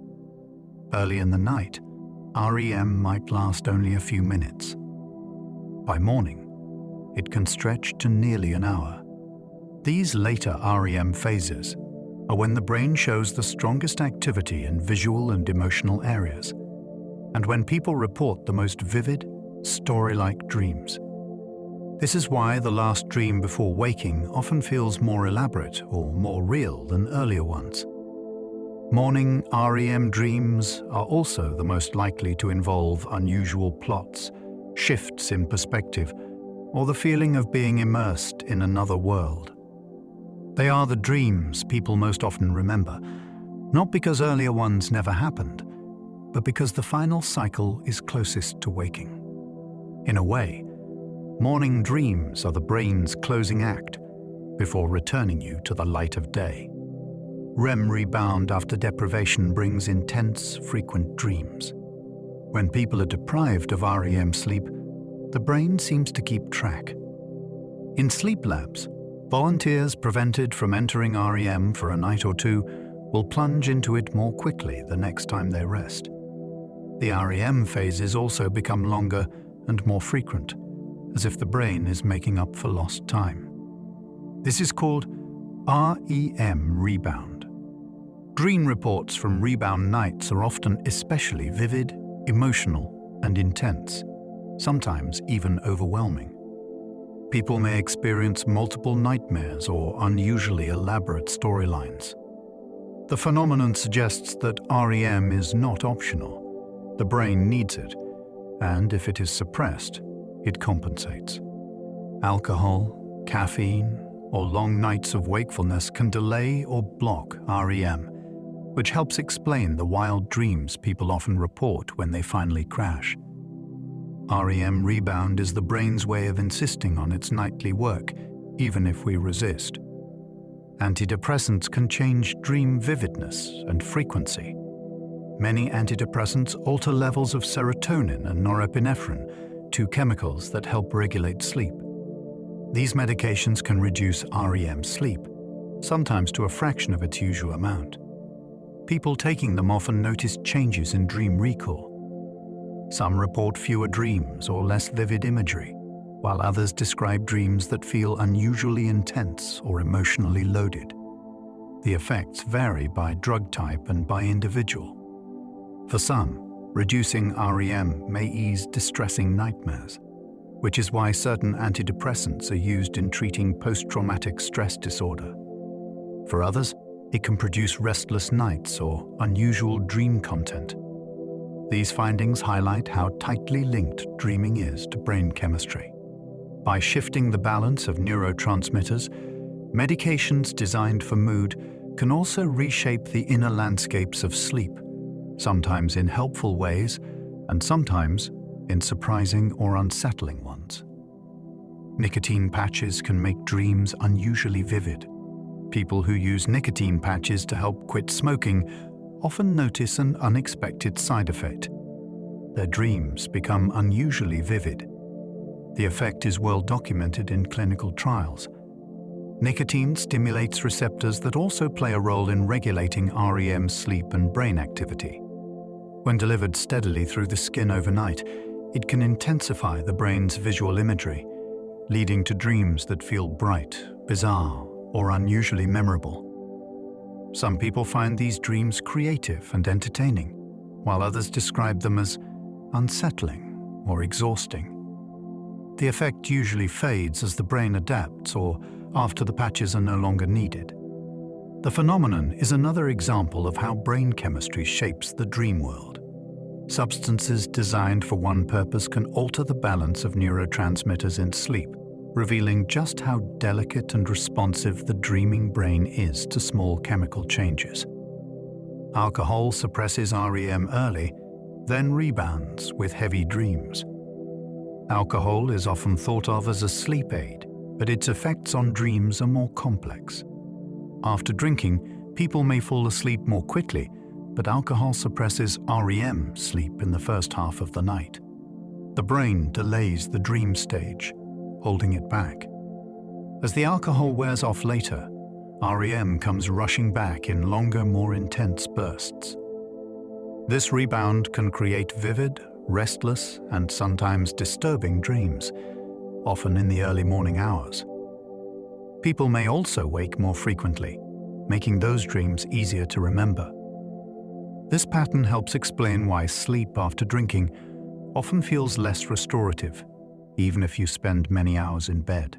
Early in the night, REM might last only a few minutes. By morning, it can stretch to nearly an hour. These later REM phases are when the brain shows the strongest activity in visual and emotional areas, and when people report the most vivid, story-like dreams. This is why the last dream before waking often feels more elaborate or more real than earlier ones. Morning REM dreams are also the most likely to involve unusual plots, shifts in perspective, or the feeling of being immersed in another world. They are the dreams people most often remember, not because earlier ones never happened, but because the final cycle is closest to waking. In a way, morning dreams are the brain's closing act before returning you to the light of day. REM rebound after deprivation brings intense, frequent dreams. When people are deprived of REM sleep, the brain seems to keep track. In sleep labs, volunteers prevented from entering REM for a night or two will plunge into it more quickly the next time they rest. The REM phases also become longer and more frequent, as if the brain is making up for lost time. This is called REM rebound. Dream reports from rebound nights are often especially vivid, emotional, and intense, sometimes even overwhelming. People may experience multiple nightmares or unusually elaborate storylines. The phenomenon suggests that REM is not optional. The brain needs it, and if it is suppressed, it compensates. Alcohol, caffeine, or long nights of wakefulness can delay or block REM, which helps explain the wild dreams people often report when they finally crash. REM rebound is the brain's way of insisting on its nightly work, even if we resist. Antidepressants can change dream vividness and frequency. Many antidepressants alter levels of serotonin and norepinephrine, two chemicals that help regulate sleep. These medications can reduce REM sleep, sometimes to a fraction of its usual amount. People taking them often notice changes in dream recall. Some report fewer dreams or less vivid imagery, while others describe dreams that feel unusually intense or emotionally loaded. The effects vary by drug type and by individual. For some, reducing REM may ease distressing nightmares, which is why certain antidepressants are used in treating post-traumatic stress disorder. For others, it can produce restless nights or unusual dream content. These findings highlight how tightly linked dreaming is to brain chemistry. By shifting the balance of neurotransmitters, medications designed for mood can also reshape the inner landscapes of sleep, sometimes in helpful ways and sometimes in surprising or unsettling ones. Nicotine patches can make dreams unusually vivid, People who use nicotine patches to help quit smoking often notice an unexpected side effect. Their dreams become unusually vivid. The effect is well documented in clinical trials. Nicotine stimulates receptors that also play a role in regulating REM sleep and brain activity. When delivered steadily through the skin overnight, it can intensify the brain's visual imagery, leading to dreams that feel bright, bizarre, or unusually memorable. Some people find these dreams creative and entertaining, while others describe them as unsettling or exhausting. The effect usually fades as the brain adapts or after the patches are no longer needed. The phenomenon is another example of how brain chemistry shapes the dream world. Substances designed for one purpose can alter the balance of neurotransmitters in sleep, revealing just how delicate and responsive the dreaming brain is to small chemical changes. Alcohol suppresses REM early, then rebounds with heavy dreams. Alcohol is often thought of as a sleep aid, but its effects on dreams are more complex. After drinking, people may fall asleep more quickly, but alcohol suppresses REM sleep in the first half of the night. The brain delays the dream stage, holding it back. As the alcohol wears off later, REM comes rushing back in longer, more intense bursts. This rebound can create vivid, restless, and sometimes disturbing dreams, often in the early morning hours. People may also wake more frequently, making those dreams easier to remember. This pattern helps explain why sleep after drinking often feels less restorative, even if you spend many hours in bed.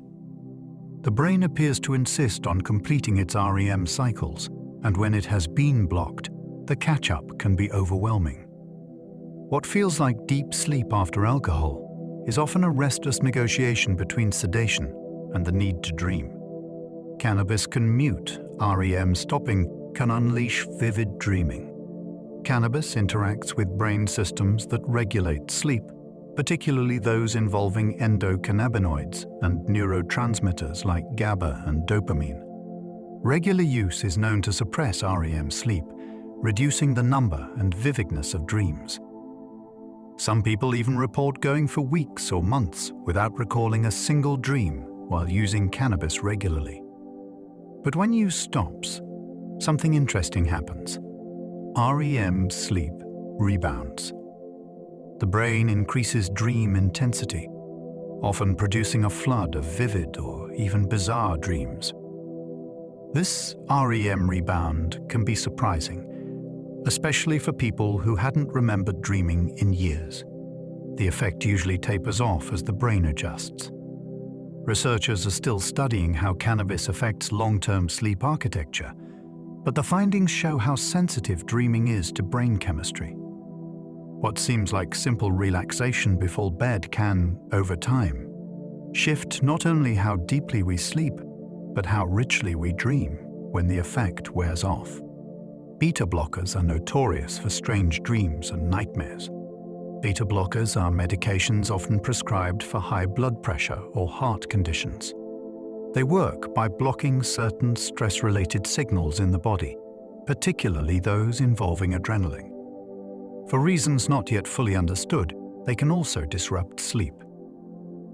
The brain appears to insist on completing its REM cycles, and when it has been blocked, the catch-up can be overwhelming. What feels like deep sleep after alcohol is often a restless negotiation between sedation and the need to dream. Cannabis can mute REM stopping, can unleash vivid dreaming. Cannabis interacts with brain systems that regulate sleep, particularly those involving endocannabinoids and neurotransmitters like GABA and dopamine. Regular use is known to suppress REM sleep, reducing the number and vividness of dreams. Some people even report going for weeks or months without recalling a single dream while using cannabis regularly. But when use stops, something interesting happens. REM sleep rebounds. The brain increases dream intensity, often producing a flood of vivid or even bizarre dreams. This REM rebound can be surprising, especially for people who hadn't remembered dreaming in years. The effect usually tapers off as the brain adjusts. Researchers are still studying how cannabis affects long-term sleep architecture, but the findings show how sensitive dreaming is to brain chemistry. What seems like simple relaxation before bed can, over time, shift not only how deeply we sleep, but how richly we dream when the effect wears off. Beta blockers are notorious for strange dreams and nightmares. Beta blockers are medications often prescribed for high blood pressure or heart conditions. They work by blocking certain stress-related signals in the body, particularly those involving adrenaline. For reasons not yet fully understood, they can also disrupt sleep.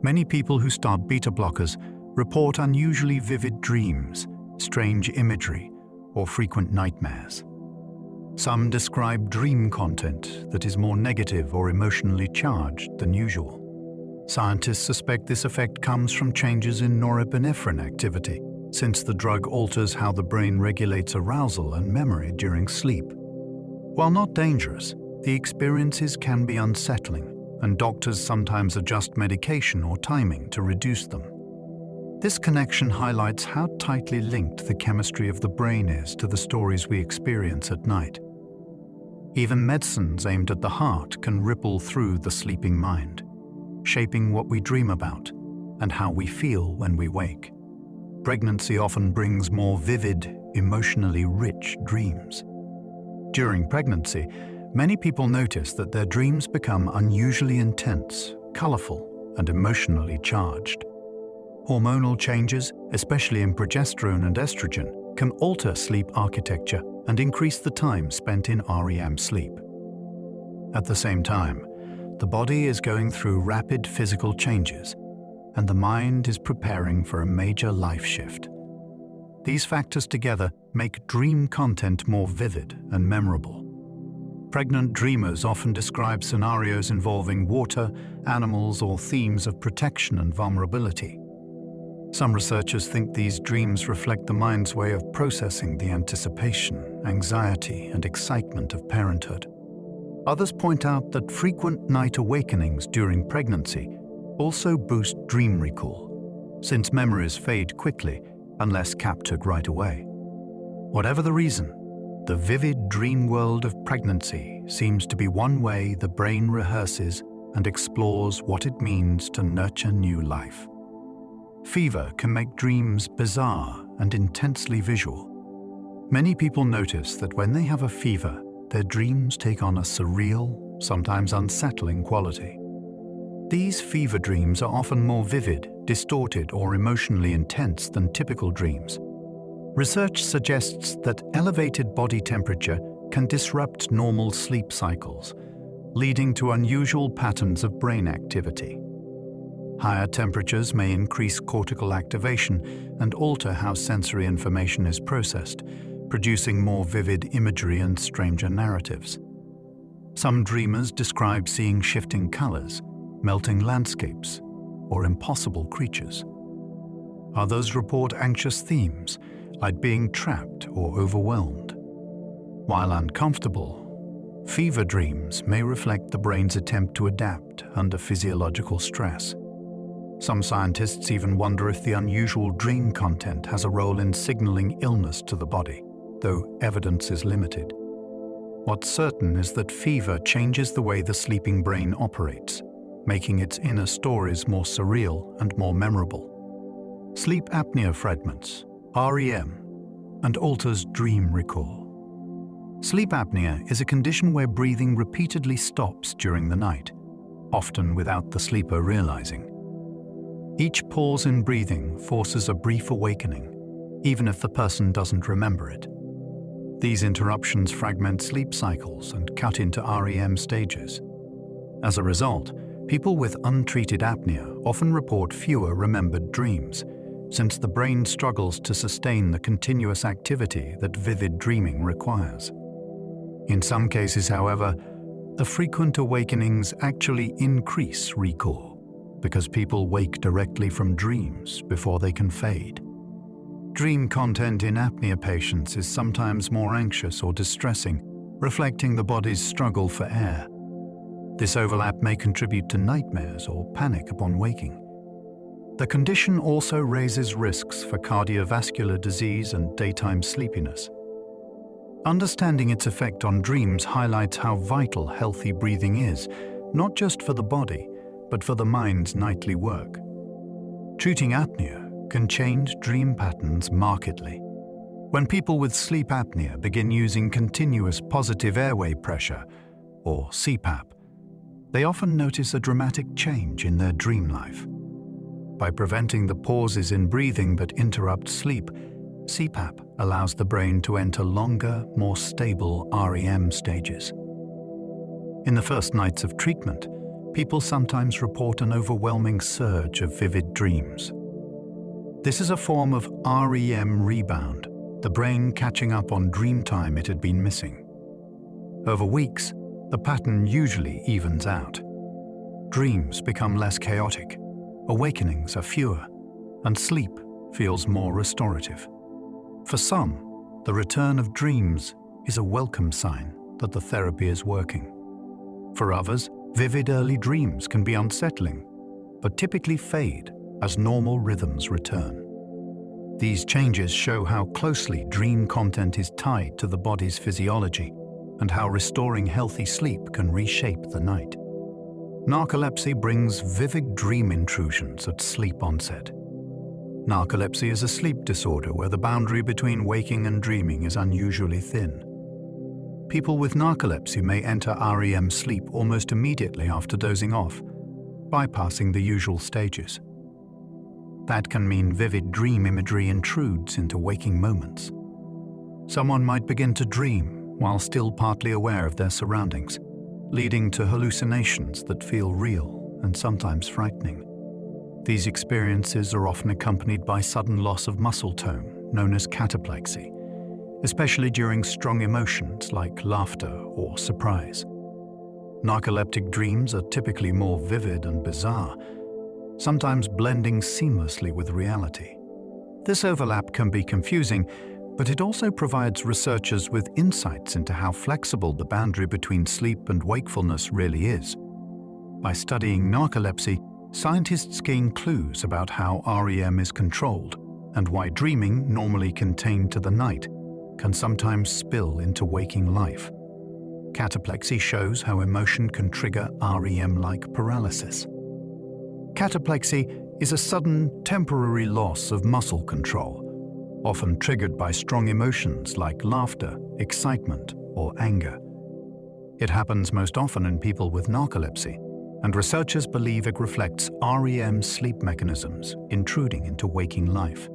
Many people who start beta blockers report unusually vivid dreams, strange imagery, or frequent nightmares. Some describe dream content that is more negative or emotionally charged than usual. Scientists suspect this effect comes from changes in norepinephrine activity, since the drug alters how the brain regulates arousal and memory during sleep. While not dangerous, the experiences can be unsettling, and doctors sometimes adjust medication or timing to reduce them. This connection highlights how tightly linked the chemistry of the brain is to the stories we experience at night. Even medicines aimed at the heart can ripple through the sleeping mind, shaping what we dream about and how we feel when we wake. Pregnancy often brings more vivid, emotionally rich dreams. During pregnancy, many people notice that their dreams become unusually intense, colorful, and emotionally charged. Hormonal changes, especially in progesterone and estrogen, can alter sleep architecture and increase the time spent in REM sleep. At the same time, the body is going through rapid physical changes, and the mind is preparing for a major life shift. These factors together make dream content more vivid and memorable. Pregnant dreamers often describe scenarios involving water, animals, or themes of protection and vulnerability. Some researchers think these dreams reflect the mind's way of processing the anticipation, anxiety, and excitement of parenthood. Others point out that frequent night awakenings during pregnancy also boost dream recall, since memories fade quickly unless captured right away. Whatever the reason, the vivid dream world of pregnancy seems to be one way the brain rehearses and explores what it means to nurture new life. Fever can make dreams bizarre and intensely visual. Many people notice that when they have a fever, their dreams take on a surreal, sometimes unsettling quality. These fever dreams are often more vivid, distorted, or emotionally intense than typical dreams. Research suggests that elevated body temperature can disrupt normal sleep cycles, leading to unusual patterns of brain activity. Higher temperatures may increase cortical activation and alter how sensory information is processed, producing more vivid imagery and stranger narratives. Some dreamers describe seeing shifting colors, melting landscapes, or impossible creatures. Others report anxious themes, like being trapped or overwhelmed. While uncomfortable, fever dreams may reflect the brain's attempt to adapt under physiological stress. Some scientists even wonder if the unusual dream content has a role in signaling illness to the body, though evidence is limited. What's certain is that fever changes the way the sleeping brain operates, making its inner stories more surreal and more memorable. Sleep apnea fragments, REM, and alters dream recall. Sleep apnea is a condition where breathing repeatedly stops during the night, often without the sleeper realizing. Each pause in breathing forces a brief awakening, even if the person doesn't remember it. These interruptions fragment sleep cycles and cut into REM stages. As a result, people with untreated apnea often report fewer remembered dreams, since the brain struggles to sustain the continuous activity that vivid dreaming requires. In some cases, however, the frequent awakenings actually increase recall, because people wake directly from dreams before they can fade. Dream content in apnea patients is sometimes more anxious or distressing, reflecting the body's struggle for air. This overlap may contribute to nightmares or panic upon waking. The condition also raises risks for cardiovascular disease and daytime sleepiness. Understanding its effect on dreams highlights how vital healthy breathing is, not just for the body, but for the mind's nightly work. Treating apnea can change dream patterns markedly. When people with sleep apnea begin using continuous positive airway pressure, or CPAP, they often notice a dramatic change in their dream life. By preventing the pauses in breathing that interrupt sleep, CPAP allows the brain to enter longer, more stable REM stages. In the first nights of treatment, people sometimes report an overwhelming surge of vivid dreams. This is a form of REM rebound, the brain catching up on dream time it had been missing. Over weeks, the pattern usually evens out. Dreams become less chaotic, awakenings are fewer, and sleep feels more restorative. For some, the return of dreams is a welcome sign that the therapy is working. For others, vivid early dreams can be unsettling, but typically fade as normal rhythms return. These changes show how closely dream content is tied to the body's physiology and how restoring healthy sleep can reshape the night. Narcolepsy brings vivid dream intrusions at sleep onset. Narcolepsy is a sleep disorder where the boundary between waking and dreaming is unusually thin. People with narcolepsy may enter REM sleep almost immediately after dozing off, bypassing the usual stages. That can mean vivid dream imagery intrudes into waking moments, Someone might begin to dream while still partly aware of their surroundings, leading to hallucinations that feel real and sometimes frightening. These experiences are often accompanied by sudden loss of muscle tone, known as cataplexy, especially during strong emotions like laughter or surprise. Narcoleptic dreams are typically more vivid and bizarre, sometimes blending seamlessly with reality. This overlap can be confusing, but it also provides researchers with insights into how flexible the boundary between sleep and wakefulness really is. By studying narcolepsy, scientists gain clues about how REM is controlled and why dreaming, normally contained to the night, can sometimes spill into waking life. Cataplexy shows how emotion can trigger REM-like paralysis. Cataplexy is a sudden, temporary loss of muscle control, often triggered by strong emotions like laughter, excitement, or anger. It happens most often in people with narcolepsy, and researchers believe it reflects REM sleep mechanisms intruding into waking life.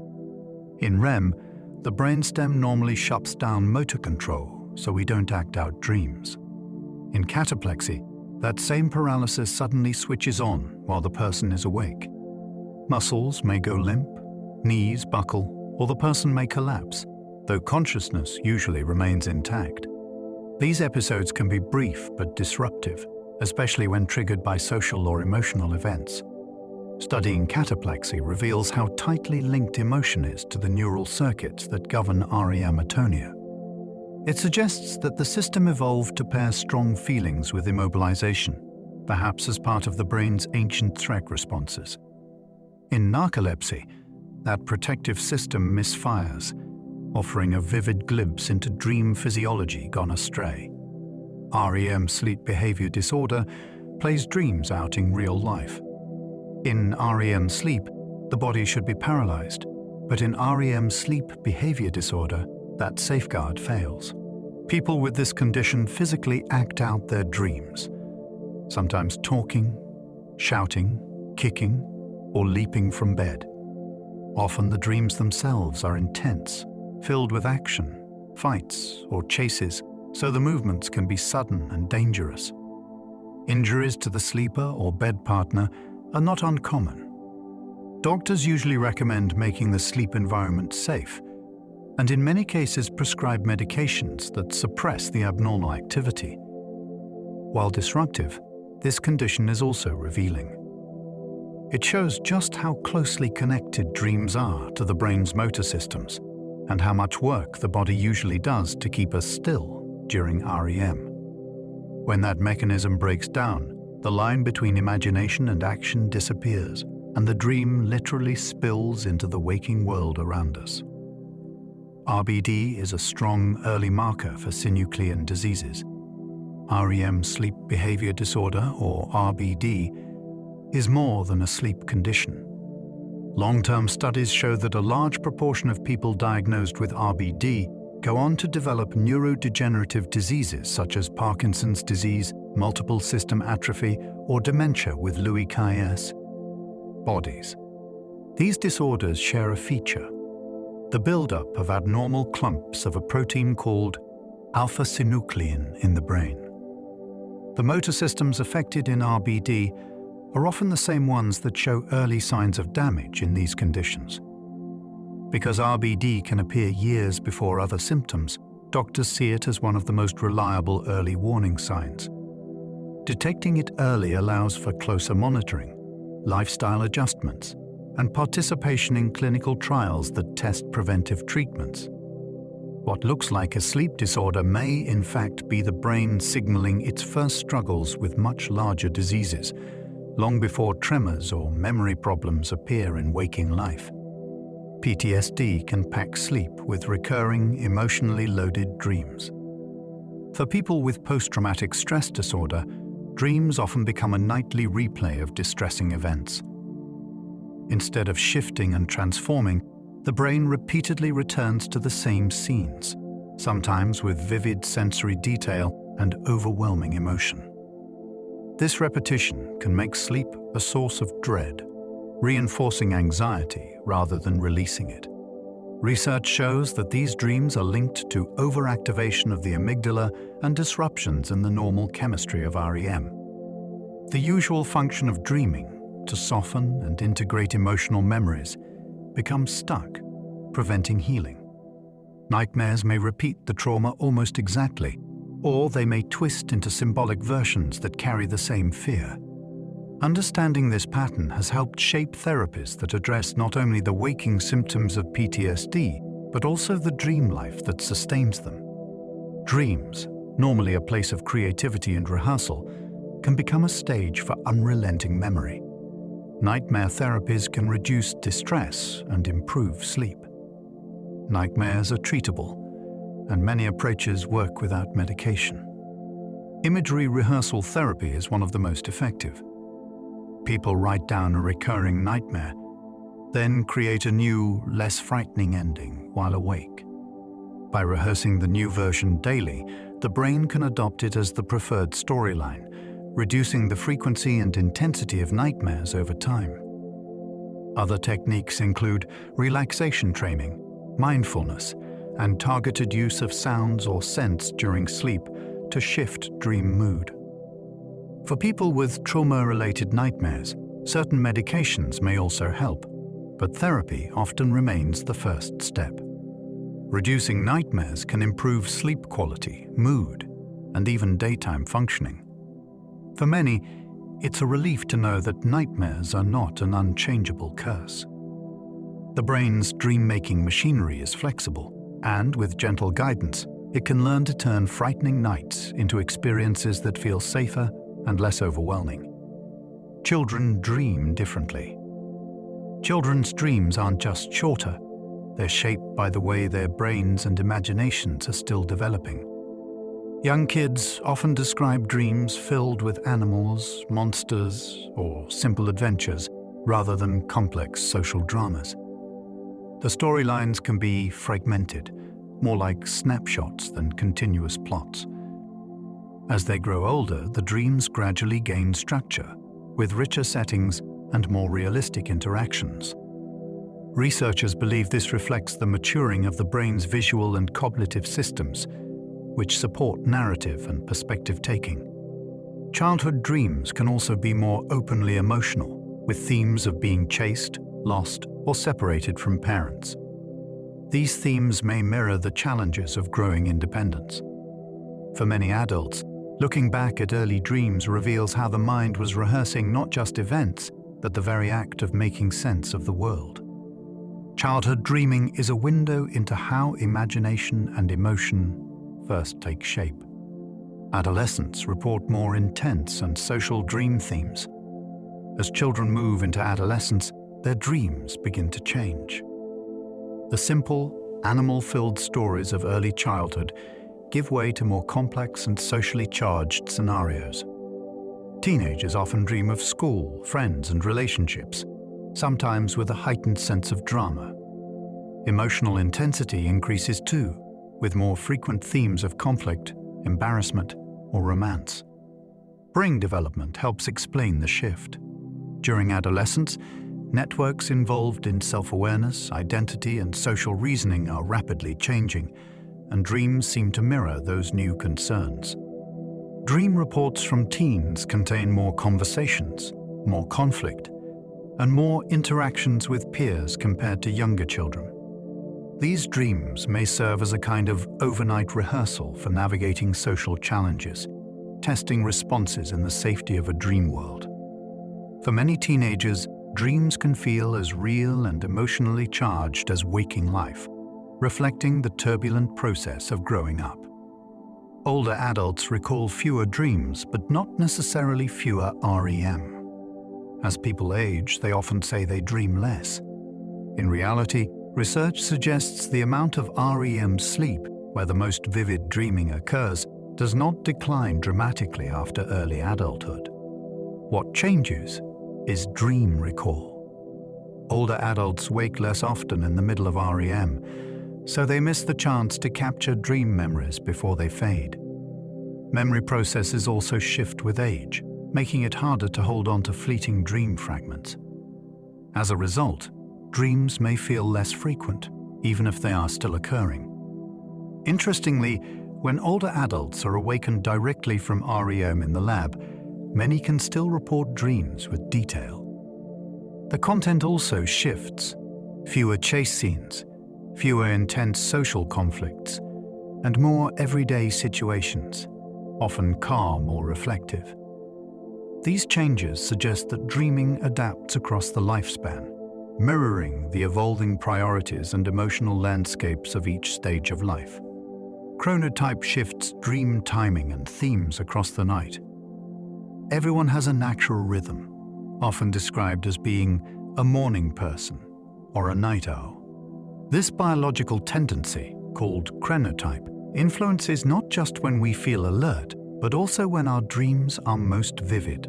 In REM, the brainstem normally shuts down motor control so we don't act out dreams. In cataplexy, that same paralysis suddenly switches on while the person is awake. Muscles may go limp, knees buckle, or the person may collapse, though consciousness usually remains intact. These episodes can be brief but disruptive, especially when triggered by social or emotional events. Studying cataplexy reveals how tightly linked emotion is to the neural circuits that govern REM atonia. It suggests that the system evolved to pair strong feelings with immobilization, perhaps as part of the brain's ancient threat responses. In narcolepsy, that protective system misfires, offering a vivid glimpse into dream physiology gone astray. REM sleep behavior disorder plays dreams out in real life. In REM sleep, the body should be paralyzed, but in REM sleep behavior disorder, that safeguard fails. People with this condition physically act out their dreams, sometimes talking, shouting, kicking, or leaping from bed. Often the dreams themselves are intense, filled with action, fights, or chases, so the movements can be sudden and dangerous. Injuries to the sleeper or bed partner are not uncommon. Doctors usually recommend making the sleep environment safe, and in many cases prescribe medications that suppress the abnormal activity. While disruptive, this condition is also revealing. It shows just how closely connected dreams are to the brain's motor systems, and how much work the body usually does to keep us still during REM. When that mechanism breaks down, the line between imagination and action disappears, and the dream literally spills into the waking world around us. RBD is a strong early marker for synuclein diseases. REM sleep behavior disorder, or RBD, is more than a sleep condition. Long-term studies show that a large proportion of people diagnosed with RBD go on to develop neurodegenerative diseases such as Parkinson's disease, multiple system atrophy, or dementia with Lewy Bodies. These disorders share a feature: the buildup of abnormal clumps of a protein called alpha-synuclein in the brain. The motor systems affected in RBD are often the same ones that show early signs of damage in these conditions. Because RBD can appear years before other symptoms, doctors see it as one of the most reliable early warning signs. Detecting it early allows for closer monitoring, lifestyle adjustments, and participation in clinical trials that test preventive treatments. What looks like a sleep disorder may, in fact, be the brain signaling its first struggles with much larger diseases, long before tremors or memory problems appear in waking life. PTSD can pack sleep with recurring, emotionally loaded dreams. For people with post-traumatic stress disorder, dreams often become a nightly replay of distressing events. Instead of shifting and transforming, the brain repeatedly returns to the same scenes, sometimes with vivid sensory detail and overwhelming emotion. This repetition can make sleep a source of dread, reinforcing anxiety rather than releasing it. Research shows that these dreams are linked to overactivation of the amygdala and disruptions in the normal chemistry of REM. The usual function of dreaming, to soften and integrate emotional memories, becomes stuck, preventing healing. Nightmares may repeat the trauma almost exactly, or they may twist into symbolic versions that carry the same fear. Understanding this pattern has helped shape therapies that address not only the waking symptoms of PTSD, but also the dream life that sustains them. Dreams, normally a place of creativity and rehearsal, can become a stage for unrelenting memory. Nightmare therapies can reduce distress and improve sleep. Nightmares are treatable, and many approaches work without medication. Imagery rehearsal therapy is one of the most effective. People write down a recurring nightmare, then create a new, less frightening ending while awake. By rehearsing the new version daily, the brain can adopt it as the preferred storyline, reducing the frequency and intensity of nightmares over time. Other techniques include relaxation training, mindfulness, and targeted use of sounds or scents during sleep to shift dream mood. For people with trauma-related nightmares, certain medications may also help, but therapy often remains the first step. Reducing nightmares can improve sleep quality, mood, and even daytime functioning. For many, it's a relief to know that nightmares are not an unchangeable curse. The brain's dream-making machinery is flexible, and with gentle guidance, it can learn to turn frightening nights into experiences that feel safer and less overwhelming. Children dream differently. Children's dreams aren't just shorter, they're shaped by the way their brains and imaginations are still developing. Young kids often describe dreams filled with animals, monsters, or simple adventures, rather than complex social dramas. The storylines can be fragmented, more like snapshots than continuous plots. As they grow older, the dreams gradually gain structure, with richer settings and more realistic interactions. Researchers believe this reflects the maturing of the brain's visual and cognitive systems, which support narrative and perspective-taking. Childhood dreams can also be more openly emotional, with themes of being chased, lost, or separated from parents. These themes may mirror the challenges of growing independence. For many adults, looking back at early dreams reveals how the mind was rehearsing not just events, but the very act of making sense of the world. Childhood dreaming is a window into how imagination and emotion first take shape. Adolescents report more intense and social dream themes. As children move into adolescence, their dreams begin to change. The simple, animal-filled stories of early childhood give way to more complex and socially charged scenarios. Teenagers often dream of school, friends, and relationships, sometimes with a heightened sense of drama. Emotional intensity increases too, with more frequent themes of conflict, embarrassment, or romance. Brain development helps explain the shift. During adolescence, networks involved in self-awareness, identity, and social reasoning are rapidly changing, and dreams seem to mirror those new concerns. Dream reports from teens contain more conversations, more conflict, and more interactions with peers compared to younger children. These dreams may serve as a kind of overnight rehearsal for navigating social challenges, testing responses in the safety of a dream world. For many teenagers, dreams can feel as real and emotionally charged as waking life, reflecting the turbulent process of growing up. Older adults recall fewer dreams, but not necessarily fewer REM. As people age, they often say they dream less. In reality, research suggests the amount of REM sleep, where the most vivid dreaming occurs, does not decline dramatically after early adulthood. What changes is dream recall. Older adults wake less often in the middle of REM, so they miss the chance to capture dream memories before they fade. Memory processes also shift with age, making it harder to hold on to fleeting dream fragments. As a result, dreams may feel less frequent, even if they are still occurring. Interestingly, when older adults are awakened directly from REM in the lab, many can still report dreams with detail. The content also shifts: fewer chase scenes, fewer intense social conflicts, and more everyday situations, often calm or reflective. These changes suggest that dreaming adapts across the lifespan, mirroring the evolving priorities and emotional landscapes of each stage of life. Chronotype shifts dream timing and themes across the night. Everyone has a natural rhythm, often described as being a morning person or a night owl. This biological tendency, called chronotype, influences not just when we feel alert, but also when our dreams are most vivid.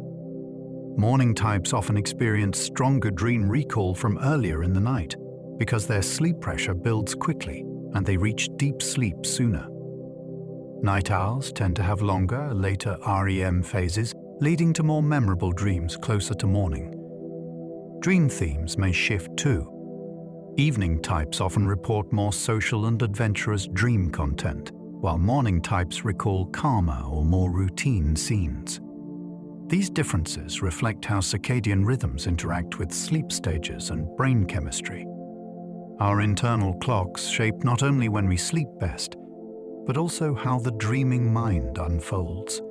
Morning types often experience stronger dream recall from earlier in the night because their sleep pressure builds quickly and they reach deep sleep sooner. Night owls tend to have longer, later REM phases, leading to more memorable dreams closer to morning. Dream themes may shift too. Evening types often report more social and adventurous dream content, while morning types recall calmer or more routine scenes. These differences reflect how circadian rhythms interact with sleep stages and brain chemistry. Our internal clocks shape not only when we sleep best, but also how the dreaming mind unfolds.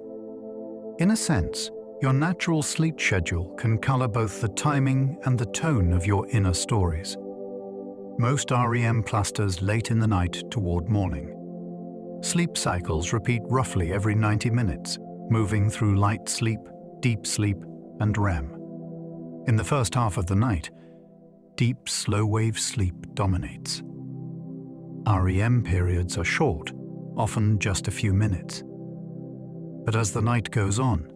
In a sense, your natural sleep schedule can color both the timing and the tone of your inner stories. Most REM clusters late in the night toward morning. Sleep cycles repeat roughly every 90 minutes, moving through light sleep, deep sleep, and REM. In the first half of the night, deep, slow-wave sleep dominates. REM periods are short, often just a few minutes. But as the night goes on,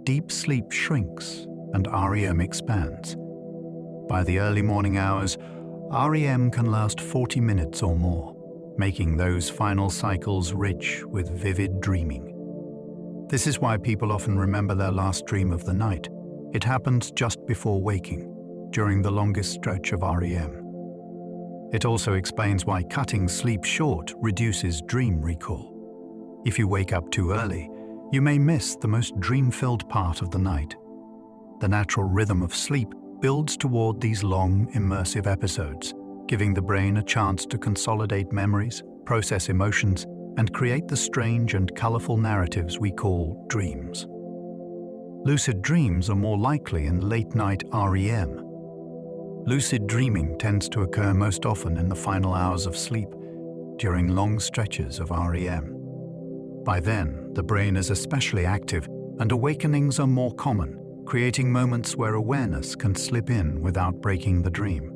deep sleep shrinks and REM expands. By the early morning hours, REM can last 40 minutes or more, making those final cycles rich with vivid dreaming. This is why people often remember their last dream of the night. It happens just before waking, during the longest stretch of REM. It also explains why cutting sleep short reduces dream recall. If you wake up too early, you may miss the most dream-filled part of the night. The natural rhythm of sleep builds toward these long, immersive episodes, giving the brain a chance to consolidate memories, process emotions, and create the strange and colorful narratives we call dreams. Lucid dreams are more likely in late-night REM. Lucid dreaming tends to occur most often in the final hours of sleep, during long stretches of REM. By then, the brain is especially active and awakenings are more common, creating moments where awareness can slip in without breaking the dream.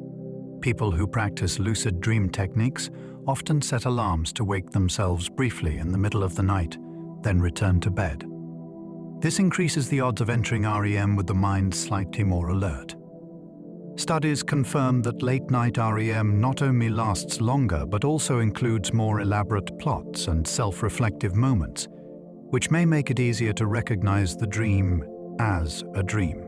People who practice lucid dream techniques often set alarms to wake themselves briefly in the middle of the night, then return to bed. This increases the odds of entering REM with the mind slightly more alert. Studies confirm that late-night REM not only lasts longer but also includes more elaborate plots and self-reflective moments, which may make it easier to recognize the dream as a dream.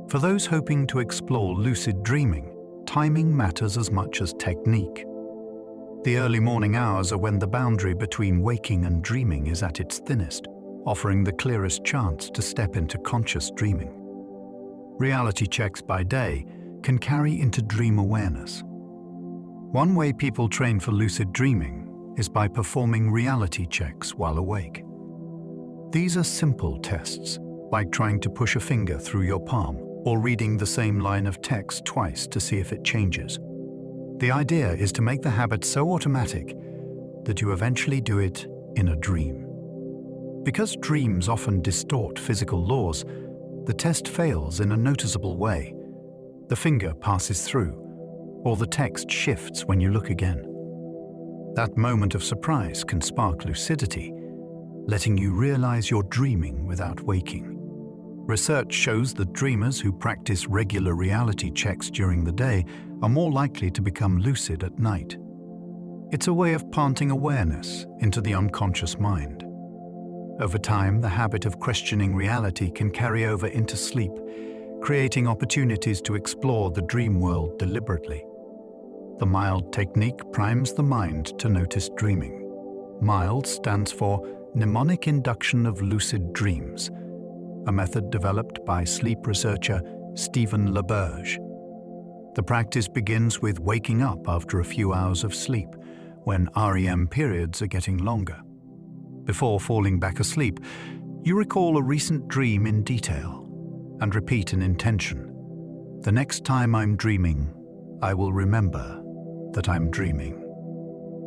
For those hoping to explore lucid dreaming, timing matters as much as technique. The early morning hours are when the boundary between waking and dreaming is at its thinnest, offering the clearest chance to step into conscious dreaming. Reality checks by day can carry into dream awareness. One way people train for lucid dreaming is by performing reality checks while awake. These are simple tests, like trying to push a finger through your palm or reading the same line of text twice to see if it changes. The idea is to make the habit so automatic that you eventually do it in a dream. Because dreams often distort physical laws, the test fails in a noticeable way. The finger passes through, or the text shifts when you look again. That moment of surprise can spark lucidity, letting you realize you're dreaming without waking. Research shows that dreamers who practice regular reality checks during the day are more likely to become lucid at night. It's a way of planting awareness into the unconscious mind. Over time, the habit of questioning reality can carry over into sleep, creating opportunities to explore the dream world deliberately. The MILD technique primes the mind to notice dreaming. MILD stands for Mnemonic Induction of Lucid Dreams, a method developed by sleep researcher Stephen LaBerge. The practice begins with waking up after a few hours of sleep, when REM periods are getting longer. Before falling back asleep, you recall a recent dream in detail and repeat an intention. The next time I'm dreaming, I will remember that I'm dreaming.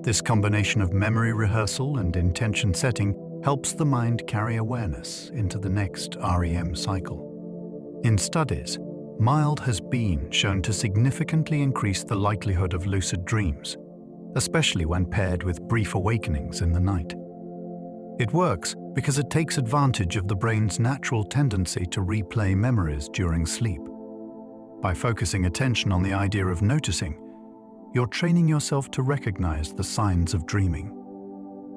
This combination of memory rehearsal and intention setting helps the mind carry awareness into the next REM cycle. In studies, MILD has been shown to significantly increase the likelihood of lucid dreams, especially when paired with brief awakenings in the night. It works because it takes advantage of the brain's natural tendency to replay memories during sleep. By focusing attention on the idea of noticing, you're training yourself to recognize the signs of dreaming.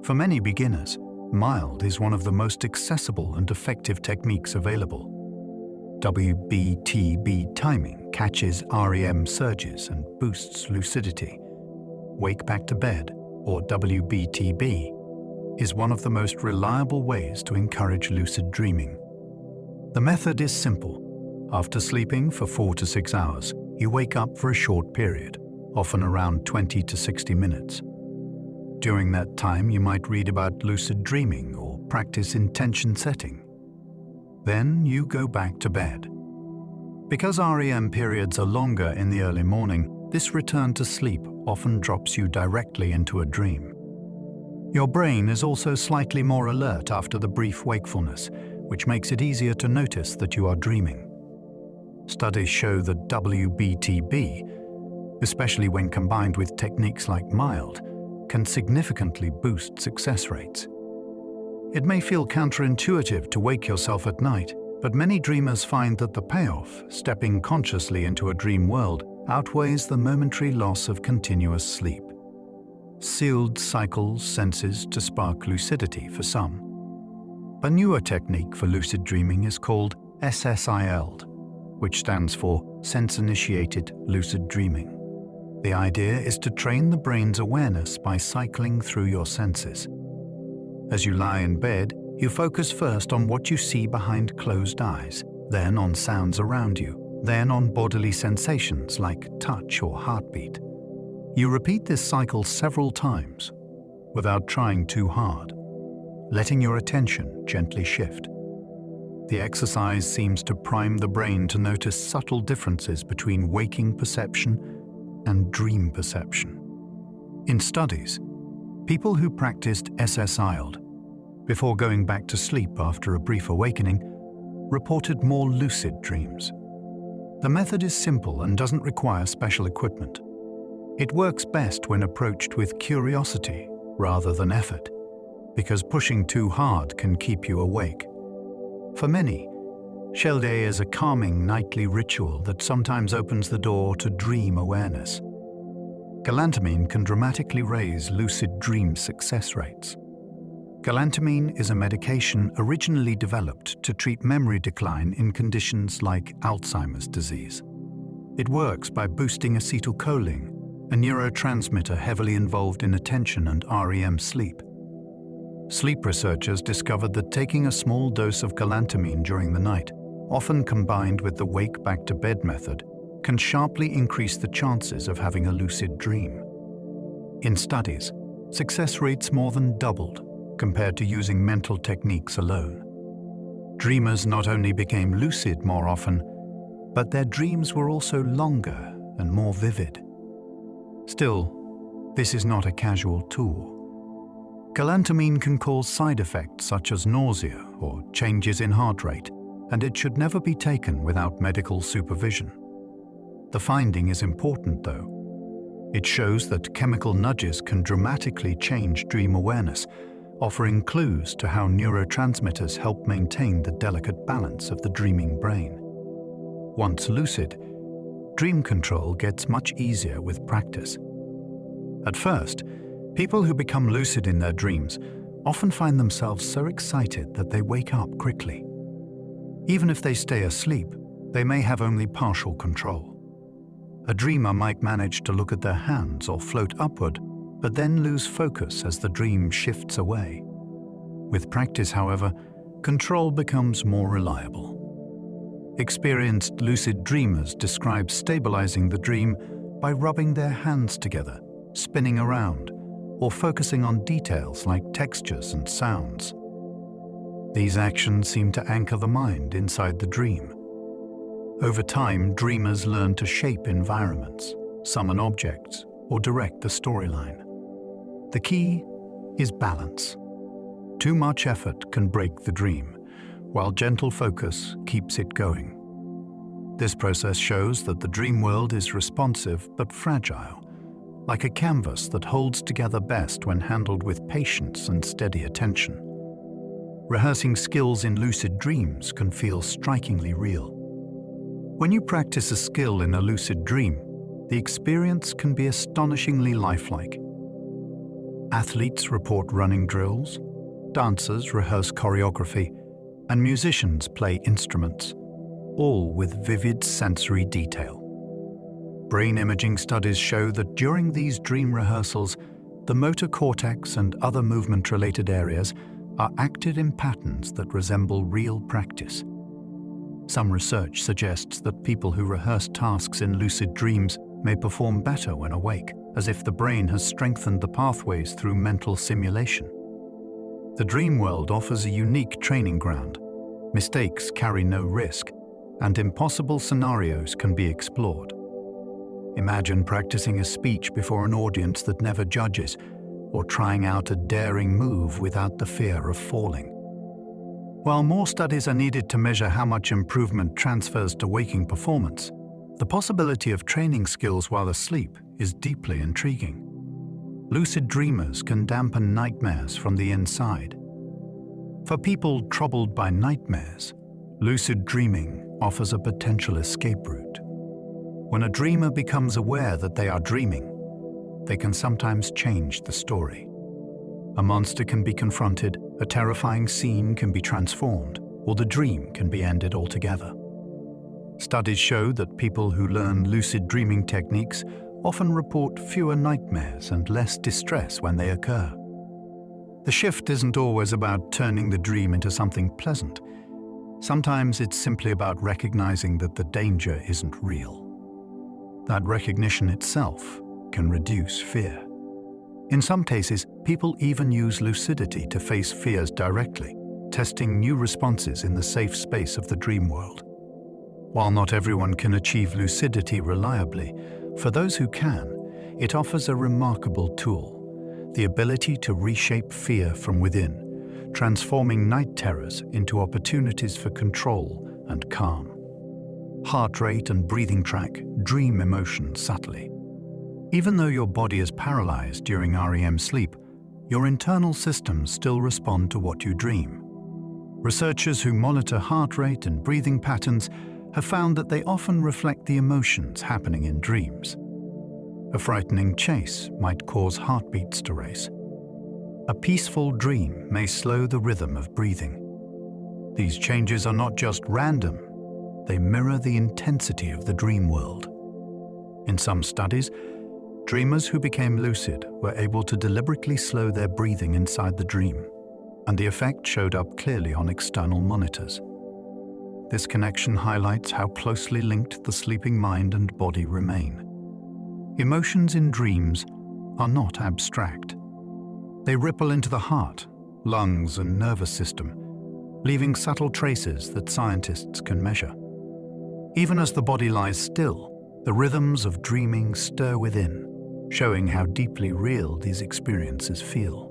For many beginners, MILD is one of the most accessible and effective techniques available. WBTB timing catches REM surges and boosts lucidity. Wake back to bed, or WBTB, is one of the most reliable ways to encourage lucid dreaming. The method is simple. After sleeping for 4 to 6 hours, you wake up for a short period, often around 20 to 60 minutes. During that time, you might read about lucid dreaming or practice intention setting. Then you go back to bed. Because REM periods are longer in the early morning, this return to sleep often drops you directly into a dream. Your brain is also slightly more alert after the brief wakefulness, which makes it easier to notice that you are dreaming. Studies show that WBTB, especially when combined with techniques like MILD, can significantly boost success rates. It may feel counterintuitive to wake yourself at night, but many dreamers find that the payoff, stepping consciously into a dream world, outweighs the momentary loss of continuous sleep. Sealed cycles senses to spark lucidity for some. A newer technique for lucid dreaming is called SSILD, which stands for Sense-Initiated Lucid Dreaming. The idea is to train the brain's awareness by cycling through your senses. As you lie in bed, you focus first on what you see behind closed eyes, then on sounds around you, then on bodily sensations like touch or heartbeat. You repeat this cycle several times, without trying too hard, letting your attention gently shift. The exercise seems to prime the brain to notice subtle differences between waking perception and dream perception. In studies, people who practiced SSILD before going back to sleep after a brief awakening reported more lucid dreams. The method is simple and doesn't require special equipment. It works best when approached with curiosity rather than effort, because pushing too hard can keep you awake. For many, Shelde is a calming nightly ritual that sometimes opens the door to dream awareness. Galantamine can dramatically raise lucid dream success rates. Galantamine is a medication originally developed to treat memory decline in conditions like Alzheimer's disease. It works by boosting acetylcholine, a neurotransmitter heavily involved in attention and REM sleep. Sleep researchers discovered that taking a small dose of galantamine during the night, often combined with the wake back to bed method, can sharply increase the chances of having a lucid dream. In studies, success rates more than doubled compared to using mental techniques alone. Dreamers not only became lucid more often, but their dreams were also longer and more vivid. Still, this is not a casual tool. Galantamine can cause side effects such as nausea or changes in heart rate, and it should never be taken without medical supervision. The finding is important, though. It shows that chemical nudges can dramatically change dream awareness, offering clues to how neurotransmitters help maintain the delicate balance of the dreaming brain. Once lucid, dream control gets much easier with practice. At first, people who become lucid in their dreams often find themselves so excited that they wake up quickly. Even if they stay asleep, they may have only partial control. A dreamer might manage to look at their hands or float upward, but then lose focus as the dream shifts away. With practice, however, control becomes more reliable. Experienced lucid dreamers describe stabilizing the dream by rubbing their hands together, spinning around, or focusing on details like textures and sounds. These actions seem to anchor the mind inside the dream. Over time, dreamers learn to shape environments, summon objects, or direct the storyline. The key is balance. Too much effort can break the dream, while gentle focus keeps it going. This process shows that the dream world is responsive but fragile, like a canvas that holds together best when handled with patience and steady attention. Rehearsing skills in lucid dreams can feel strikingly real. When you practice a skill in a lucid dream, the experience can be astonishingly lifelike. Athletes report running drills, dancers rehearse choreography, and musicians play instruments, all with vivid sensory detail. Brain imaging studies show that during these dream rehearsals, the motor cortex and other movement-related areas are acted in patterns that resemble real practice. Some research suggests that people who rehearse tasks in lucid dreams may perform better when awake, as if the brain has strengthened the pathways through mental simulation. The dream world offers a unique training ground. Mistakes carry no risk, and impossible scenarios can be explored. Imagine practicing a speech before an audience that never judges, or trying out a daring move without the fear of falling. While more studies are needed to measure how much improvement transfers to waking performance, the possibility of training skills while asleep is deeply intriguing. Lucid dreamers can dampen nightmares from the inside. For people troubled by nightmares, lucid dreaming offers a potential escape route. When a dreamer becomes aware that they are dreaming, they can sometimes change the story. A monster can be confronted, a terrifying scene can be transformed, or the dream can be ended altogether. Studies show that people who learn lucid dreaming techniques often report fewer nightmares and less distress when they occur. The shift isn't always about turning the dream into something pleasant. Sometimes it's simply about recognizing that the danger isn't real. That recognition itself can reduce fear. In some cases, people even use lucidity to face fears directly, testing new responses in the safe space of the dream world. While not everyone can achieve lucidity reliably, for those who can, it offers a remarkable tool, the ability to reshape fear from within, transforming night terrors into opportunities for control and calm. Heart rate and breathing track dream emotions subtly. Even though your body is paralyzed during REM sleep, your internal systems still respond to what you dream. Researchers who monitor heart rate and breathing patterns have found that they often reflect the emotions happening in dreams. A frightening chase might cause heartbeats to race. A peaceful dream may slow the rhythm of breathing. These changes are not just random, they mirror the intensity of the dream world. In some studies, dreamers who became lucid were able to deliberately slow their breathing inside the dream, and the effect showed up clearly on external monitors. This connection highlights how closely linked the sleeping mind and body remain. Emotions in dreams are not abstract. They ripple into the heart, lungs, and nervous system, leaving subtle traces that scientists can measure. Even as the body lies still, the rhythms of dreaming stir within, showing how deeply real these experiences feel.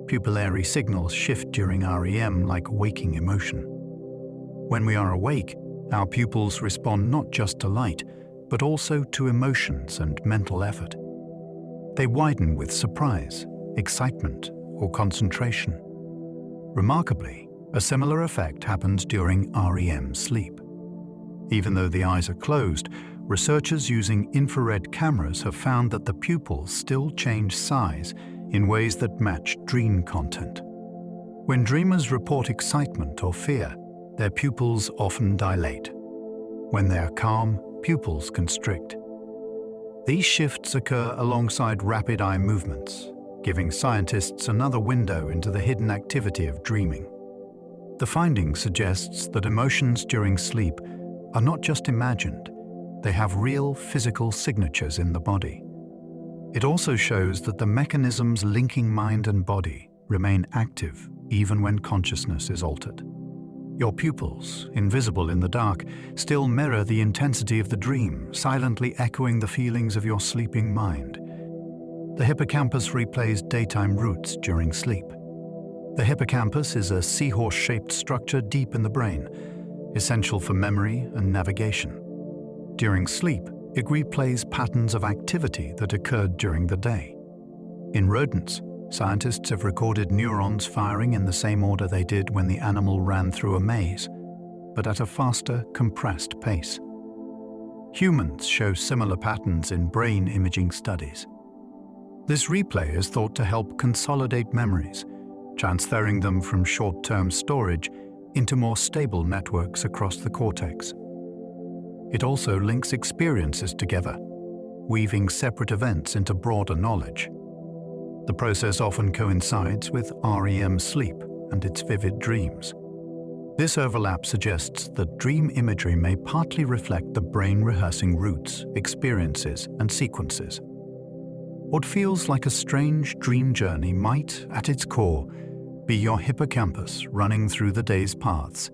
Pupillary signals shift during REM like waking emotion. When we are awake, our pupils respond not just to light, but also to emotions and mental effort. They widen with surprise, excitement, or concentration. Remarkably, a similar effect happens during REM sleep. Even though the eyes are closed, researchers using infrared cameras have found that the pupils still change size in ways that match dream content. When dreamers report excitement or fear, their pupils often dilate. When they are calm, pupils constrict. These shifts occur alongside rapid eye movements, giving scientists another window into the hidden activity of dreaming. The finding suggests that emotions during sleep are not just imagined, they have real physical signatures in the body. It also shows that the mechanisms linking mind and body remain active even when consciousness is altered. Your pupils, invisible in the dark, still mirror the intensity of the dream, silently echoing the feelings of your sleeping mind. The hippocampus replays daytime routes during sleep. The hippocampus is a seahorse-shaped structure deep in the brain, essential for memory and navigation. During sleep, it replays patterns of activity that occurred during the day. In rodents, scientists have recorded neurons firing in the same order they did when the animal ran through a maze, but at a faster, compressed pace. Humans show similar patterns in brain imaging studies. This replay is thought to help consolidate memories, transferring them from short-term storage into more stable networks across the cortex. It also links experiences together, weaving separate events into broader knowledge. The process often coincides with REM sleep and its vivid dreams. This overlap suggests that dream imagery may partly reflect the brain rehearsing routes, experiences, and sequences. What feels like a strange dream journey might, at its core, be your hippocampus running through the day's paths,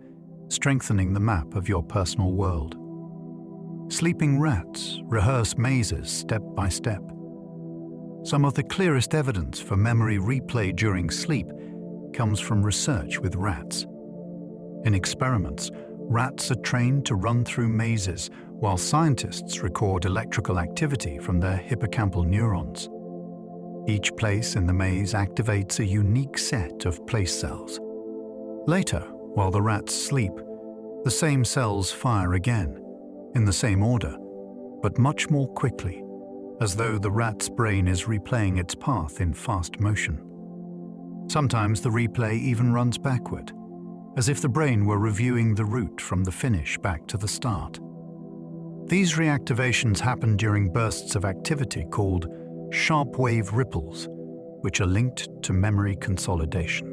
strengthening the map of your personal world. Sleeping rats rehearse mazes step by step. Some of the clearest evidence for memory replay during sleep comes from research with rats. In experiments, rats are trained to run through mazes while scientists record electrical activity from their hippocampal neurons. Each place in the maze activates a unique set of place cells. Later, while the rats sleep, the same cells fire again, in the same order, but much more quickly, as though the rat's brain is replaying its path in fast motion. Sometimes the replay even runs backward, as if the brain were reviewing the route from the finish back to the start. These reactivations happen during bursts of activity called sharp wave ripples, which are linked to memory consolidation.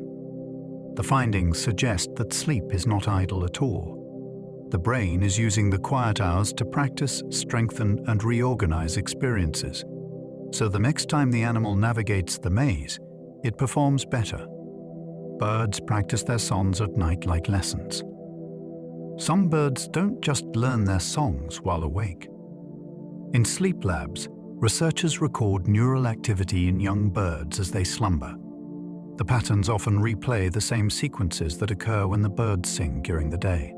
The findings suggest that sleep is not idle at all. The brain is using the quiet hours to practice, strengthen, and reorganize experiences. So the next time the animal navigates the maze, it performs better. Birds practice their songs at night like lessons. Some birds don't just learn their songs while awake. In sleep labs, researchers record neural activity in young birds as they slumber. The patterns often replay the same sequences that occur when the birds sing during the day.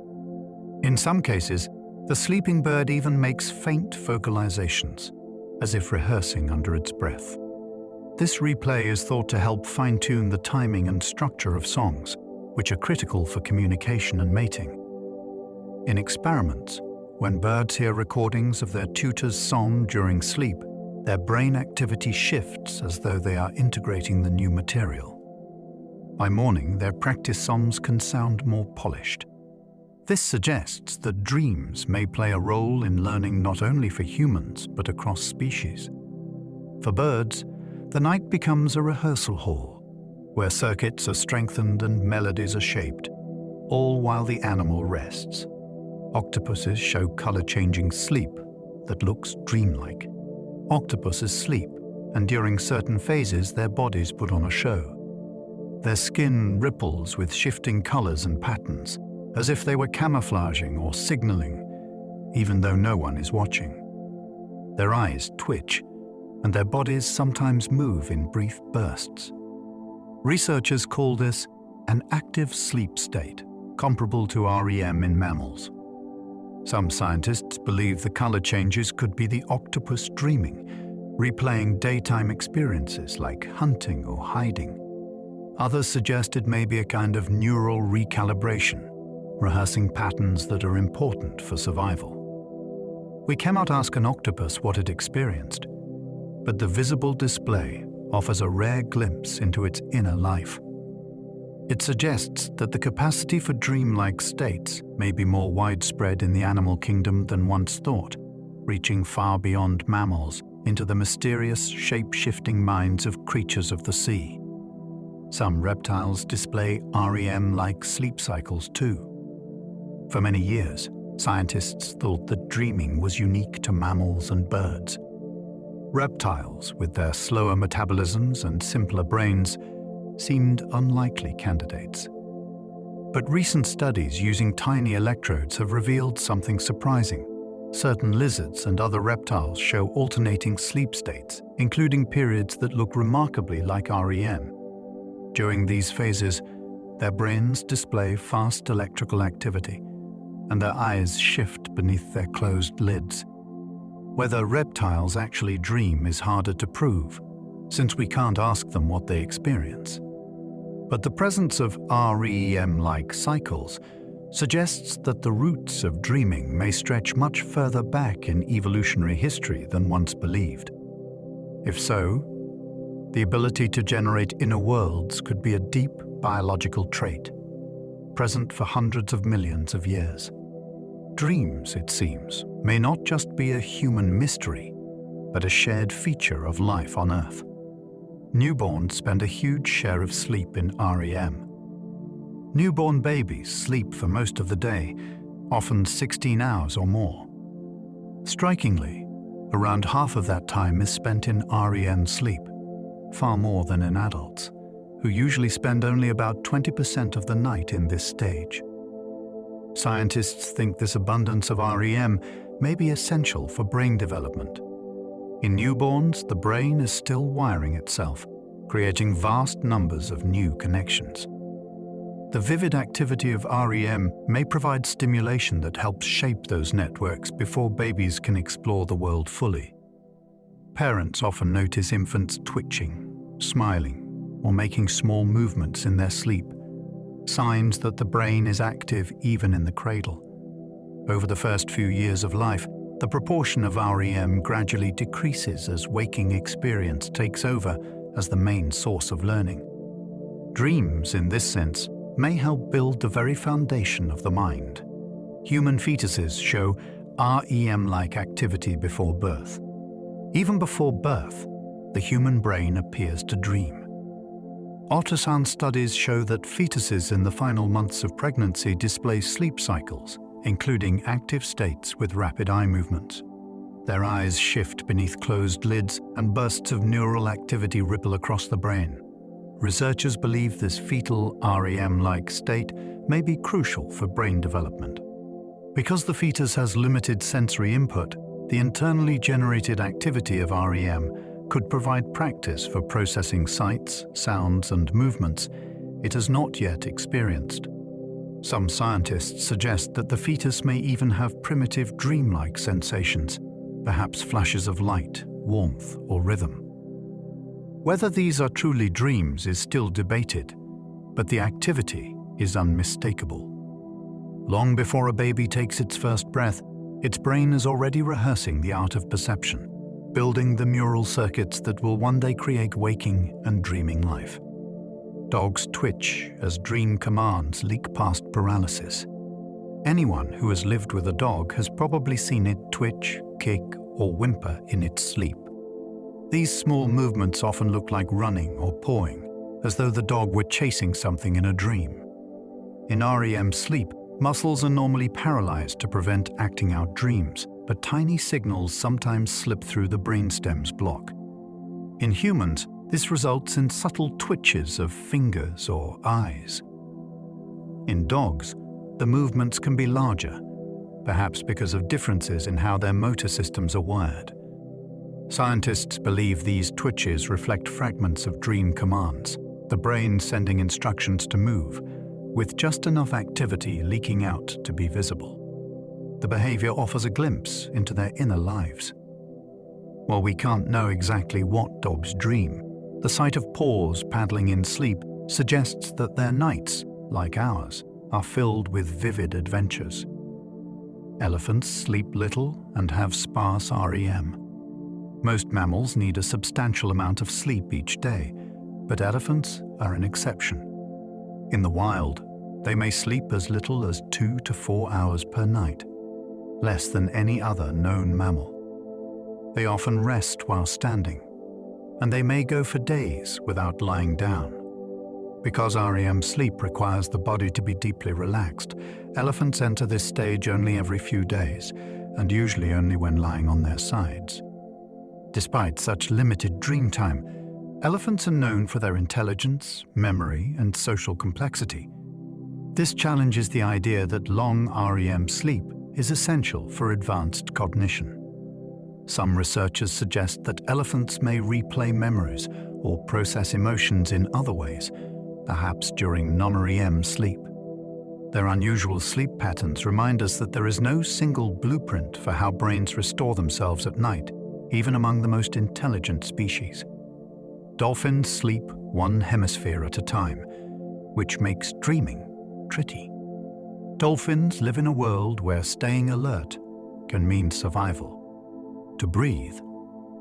In some cases, the sleeping bird even makes faint vocalizations, as if rehearsing under its breath. This replay is thought to help fine-tune the timing and structure of songs, which are critical for communication and mating. In experiments, when birds hear recordings of their tutor's song during sleep, their brain activity shifts as though they are integrating the new material. By morning, their practice songs can sound more polished. This suggests that dreams may play a role in learning not only for humans, but across species. For birds, the night becomes a rehearsal hall, where circuits are strengthened and melodies are shaped, all while the animal rests. Octopuses show color-changing sleep that looks dreamlike. Octopuses sleep, and during certain phases their bodies put on a show. Their skin ripples with shifting colors and patterns, as if they were camouflaging or signaling, even though no one is watching. Their eyes twitch, and their bodies sometimes move in brief bursts. Researchers call this an active sleep state, comparable to REM in mammals. Some scientists believe the color changes could be the octopus dreaming, replaying daytime experiences like hunting or hiding. Others suggest it may be a kind of neural recalibration, rehearsing patterns that are important for survival. We cannot ask an octopus what it experienced, but the visible display offers a rare glimpse into its inner life. It suggests that the capacity for dreamlike states may be more widespread in the animal kingdom than once thought, reaching far beyond mammals into the mysterious, shape-shifting minds of creatures of the sea. Some reptiles display REM-like sleep cycles too. For many years, scientists thought that dreaming was unique to mammals and birds. Reptiles, with their slower metabolisms and simpler brains, seemed unlikely candidates. But recent studies using tiny electrodes have revealed something surprising. Certain lizards and other reptiles show alternating sleep states, including periods that look remarkably like REM. During these phases, their brains display fast electrical activity, and their eyes shift beneath their closed lids. Whether reptiles actually dream is harder to prove, since we can't ask them what they experience. But the presence of REM-like cycles suggests that the roots of dreaming may stretch much further back in evolutionary history than once believed. If so, the ability to generate inner worlds could be a deep biological trait, present for hundreds of millions of years. Dreams, it seems, may not just be a human mystery, but a shared feature of life on Earth. Newborns spend a huge share of sleep in REM. Newborn babies sleep for most of the day, often 16 hours or more. Strikingly, around half of that time is spent in REM sleep, far more than in adults, who usually spend only about 20% of the night in this stage. Scientists think this abundance of REM may be essential for brain development. In newborns, the brain is still wiring itself, creating vast numbers of new connections. The vivid activity of REM may provide stimulation that helps shape those networks before babies can explore the world fully. Parents often notice infants twitching, smiling, or making small movements in their sleep, signs that the brain is active even in the cradle. Over the first few years of life, the proportion of REM gradually decreases as waking experience takes over as the main source of learning. Dreams, in this sense, may help build the very foundation of the mind. Human fetuses show REM-like activity before birth. Even before birth, the human brain appears to dream. Ultrasound studies show that fetuses in the final months of pregnancy display sleep cycles, including active states with rapid eye movements. Their eyes shift beneath closed lids and bursts of neural activity ripple across the brain. Researchers believe this fetal REM-like state may be crucial for brain development. Because the fetus has limited sensory input, the internally generated activity of REM could provide practice for processing sights, sounds, and movements it has not yet experienced. Some scientists suggest that the fetus may even have primitive dreamlike sensations, perhaps flashes of light, warmth, or rhythm. Whether these are truly dreams is still debated, but the activity is unmistakable. Long before a baby takes its first breath, its brain is already rehearsing the art of perception, building the neural circuits that will one day create waking and dreaming life. Dogs twitch as dream commands leak past paralysis. Anyone who has lived with a dog has probably seen it twitch, kick, or whimper in its sleep. These small movements often look like running or pawing, as though the dog were chasing something in a dream. In REM sleep, muscles are normally paralyzed to prevent acting out dreams, but tiny signals sometimes slip through the brainstem's block. In humans, this results in subtle twitches of fingers or eyes. In dogs, the movements can be larger, perhaps because of differences in how their motor systems are wired. Scientists believe these twitches reflect fragments of dream commands, the brain sending instructions to move, with just enough activity leaking out to be visible. The behavior offers a glimpse into their inner lives. While we can't know exactly what dogs dream, the sight of paws paddling in sleep suggests that their nights, like ours, are filled with vivid adventures. Elephants sleep little and have sparse REM. Most mammals need a substantial amount of sleep each day, but elephants are an exception. In the wild, they may sleep as little as 2 to 4 hours per night, less than any other known mammal. They often rest while standing, and they may go for days without lying down. Because REM sleep requires the body to be deeply relaxed, elephants enter this stage only every few days, and usually only when lying on their sides. Despite such limited dream time, elephants are known for their intelligence, memory, and social complexity. This challenges the idea that long REM sleep is essential for advanced cognition. Some researchers suggest that elephants may replay memories or process emotions in other ways, perhaps during non-REM sleep. Their unusual sleep patterns remind us that there is no single blueprint for how brains restore themselves at night, even among the most intelligent species. Dolphins sleep one hemisphere at a time, which makes dreaming tricky. Dolphins live in a world where staying alert can mean survival. To breathe,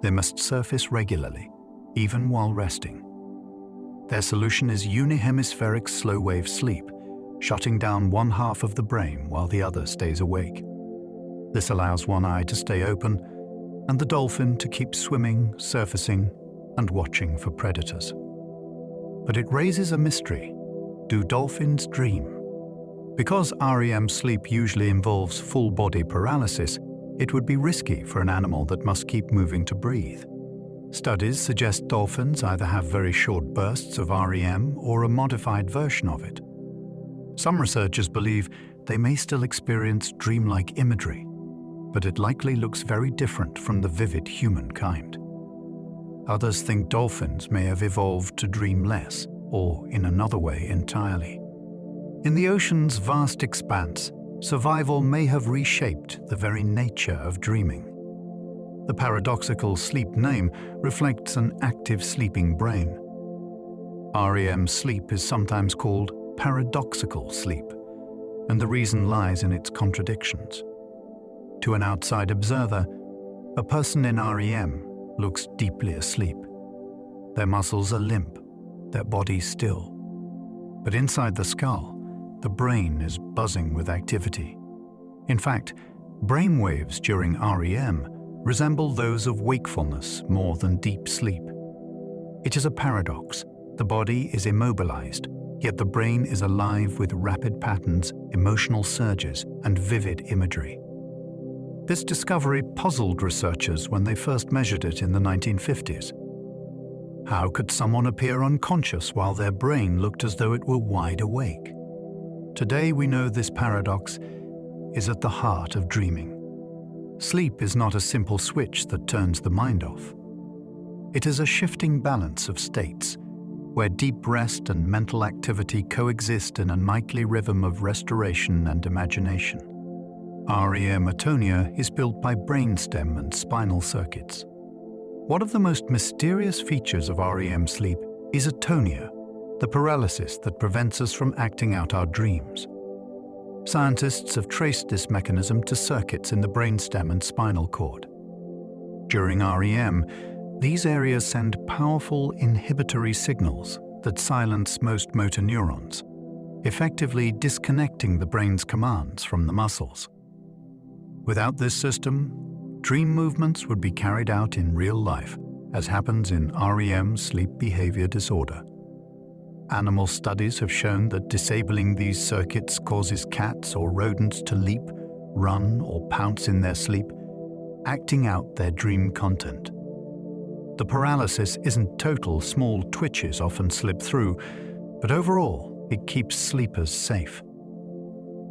they must surface regularly, even while resting. Their solution is unihemispheric slow-wave sleep, shutting down one half of the brain while the other stays awake. This allows one eye to stay open and the dolphin to keep swimming, surfacing, and watching for predators. But it raises a mystery. Do dolphins dream? Because REM sleep usually involves full-body paralysis, it would be risky for an animal that must keep moving to breathe. Studies suggest dolphins either have very short bursts of REM or a modified version of it. Some researchers believe they may still experience dreamlike imagery, but it likely looks very different from the vivid human kind. Others think dolphins may have evolved to dream less, or in another way entirely. In the ocean's vast expanse, survival may have reshaped the very nature of dreaming. The paradoxical sleep name reflects an active sleeping brain. REM sleep is sometimes called paradoxical sleep, and the reason lies in its contradictions. To an outside observer, a person in REM looks deeply asleep. Their muscles are limp, their body still. But inside the skull, the brain is buzzing with activity. In fact, brain waves during REM resemble those of wakefulness more than deep sleep. It is a paradox. The body is immobilized, yet the brain is alive with rapid patterns, emotional surges, and vivid imagery. This discovery puzzled researchers when they first measured it in the 1950s. How could someone appear unconscious while their brain looked as though it were wide awake? Today we know this paradox is at the heart of dreaming. Sleep is not a simple switch that turns the mind off. It is a shifting balance of states, where deep rest and mental activity coexist in a nightly rhythm of restoration and imagination. REM atonia is built by brainstem and spinal circuits. One of the most mysterious features of REM sleep is atonia, the paralysis that prevents us from acting out our dreams. Scientists have traced this mechanism to circuits in the brainstem and spinal cord. During REM, these areas send powerful inhibitory signals that silence most motor neurons, effectively disconnecting the brain's commands from the muscles. Without this system, dream movements would be carried out in real life, as happens in REM sleep behavior disorder. Animal studies have shown that disabling these circuits causes cats or rodents to leap, run, or pounce in their sleep, acting out their dream content. The paralysis isn't total. Small twitches often slip through, but overall, it keeps sleepers safe.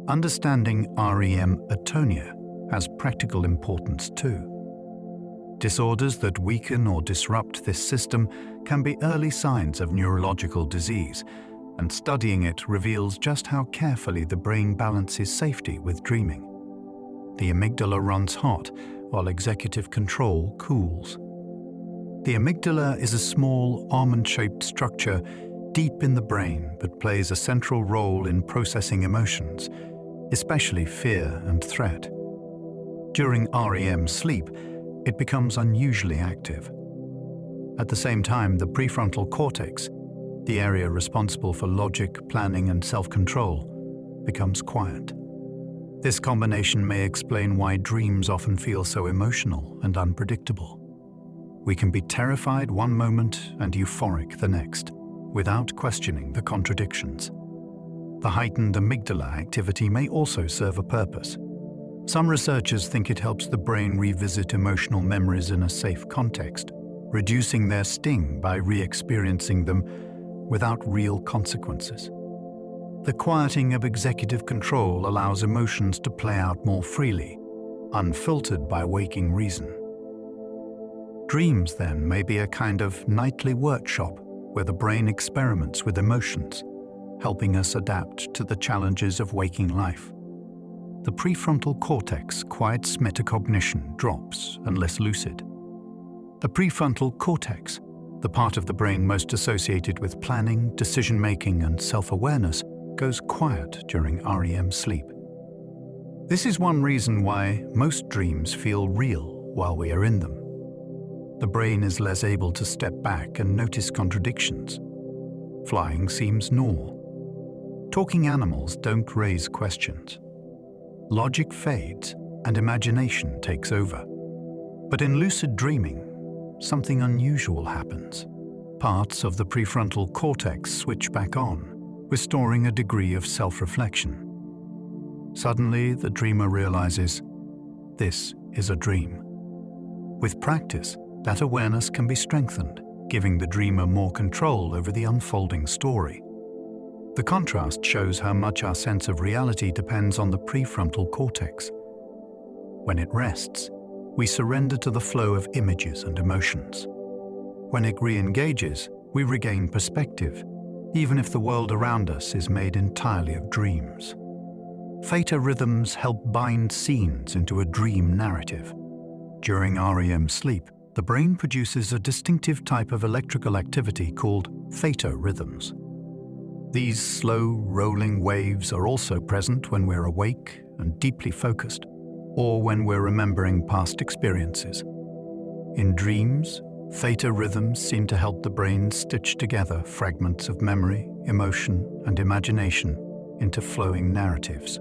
Understanding REM atonia has practical importance too. Disorders that weaken or disrupt this system can be early signs of neurological disease, and studying it reveals just how carefully the brain balances safety with dreaming. The amygdala runs hot, while executive control cools. The amygdala is a small, almond-shaped structure deep in the brain that plays a central role in processing emotions, especially fear and threat. During REM sleep, it becomes unusually active. At the same time, the prefrontal cortex, the area responsible for logic, planning, and self-control, becomes quiet. This combination may explain why dreams often feel so emotional and unpredictable. We can be terrified one moment and euphoric the next, without questioning the contradictions. The heightened amygdala activity may also serve a purpose. Some researchers think it helps the brain revisit emotional memories in a safe context, reducing their sting by re-experiencing them without real consequences. The quieting of executive control allows emotions to play out more freely, unfiltered by waking reason. Dreams, then, may be a kind of nightly workshop where the brain experiments with emotions, helping us adapt to the challenges of waking life. The prefrontal cortex quiets metacognition, drops, and less lucid. The prefrontal cortex, the part of the brain most associated with planning, decision-making, and self-awareness, goes quiet during REM sleep. This is one reason why most dreams feel real while we are in them. The brain is less able to step back and notice contradictions. Flying seems normal. Talking animals don't raise questions. Logic fades and imagination takes over. But in lucid dreaming, something unusual happens. Parts of the prefrontal cortex switch back on, restoring a degree of self-reflection. Suddenly, the dreamer realizes, this is a dream. With practice, that awareness can be strengthened, giving the dreamer more control over the unfolding story. The contrast shows how much our sense of reality depends on the prefrontal cortex. When it rests, we surrender to the flow of images and emotions. When it re-engages, we regain perspective, even if the world around us is made entirely of dreams. Theta rhythms help bind scenes into a dream narrative. During REM sleep, the brain produces a distinctive type of electrical activity called theta rhythms. These slow, rolling waves are also present when we're awake and deeply focused, or when we're remembering past experiences. In dreams, theta rhythms seem to help the brain stitch together fragments of memory, emotion, and imagination into flowing narratives.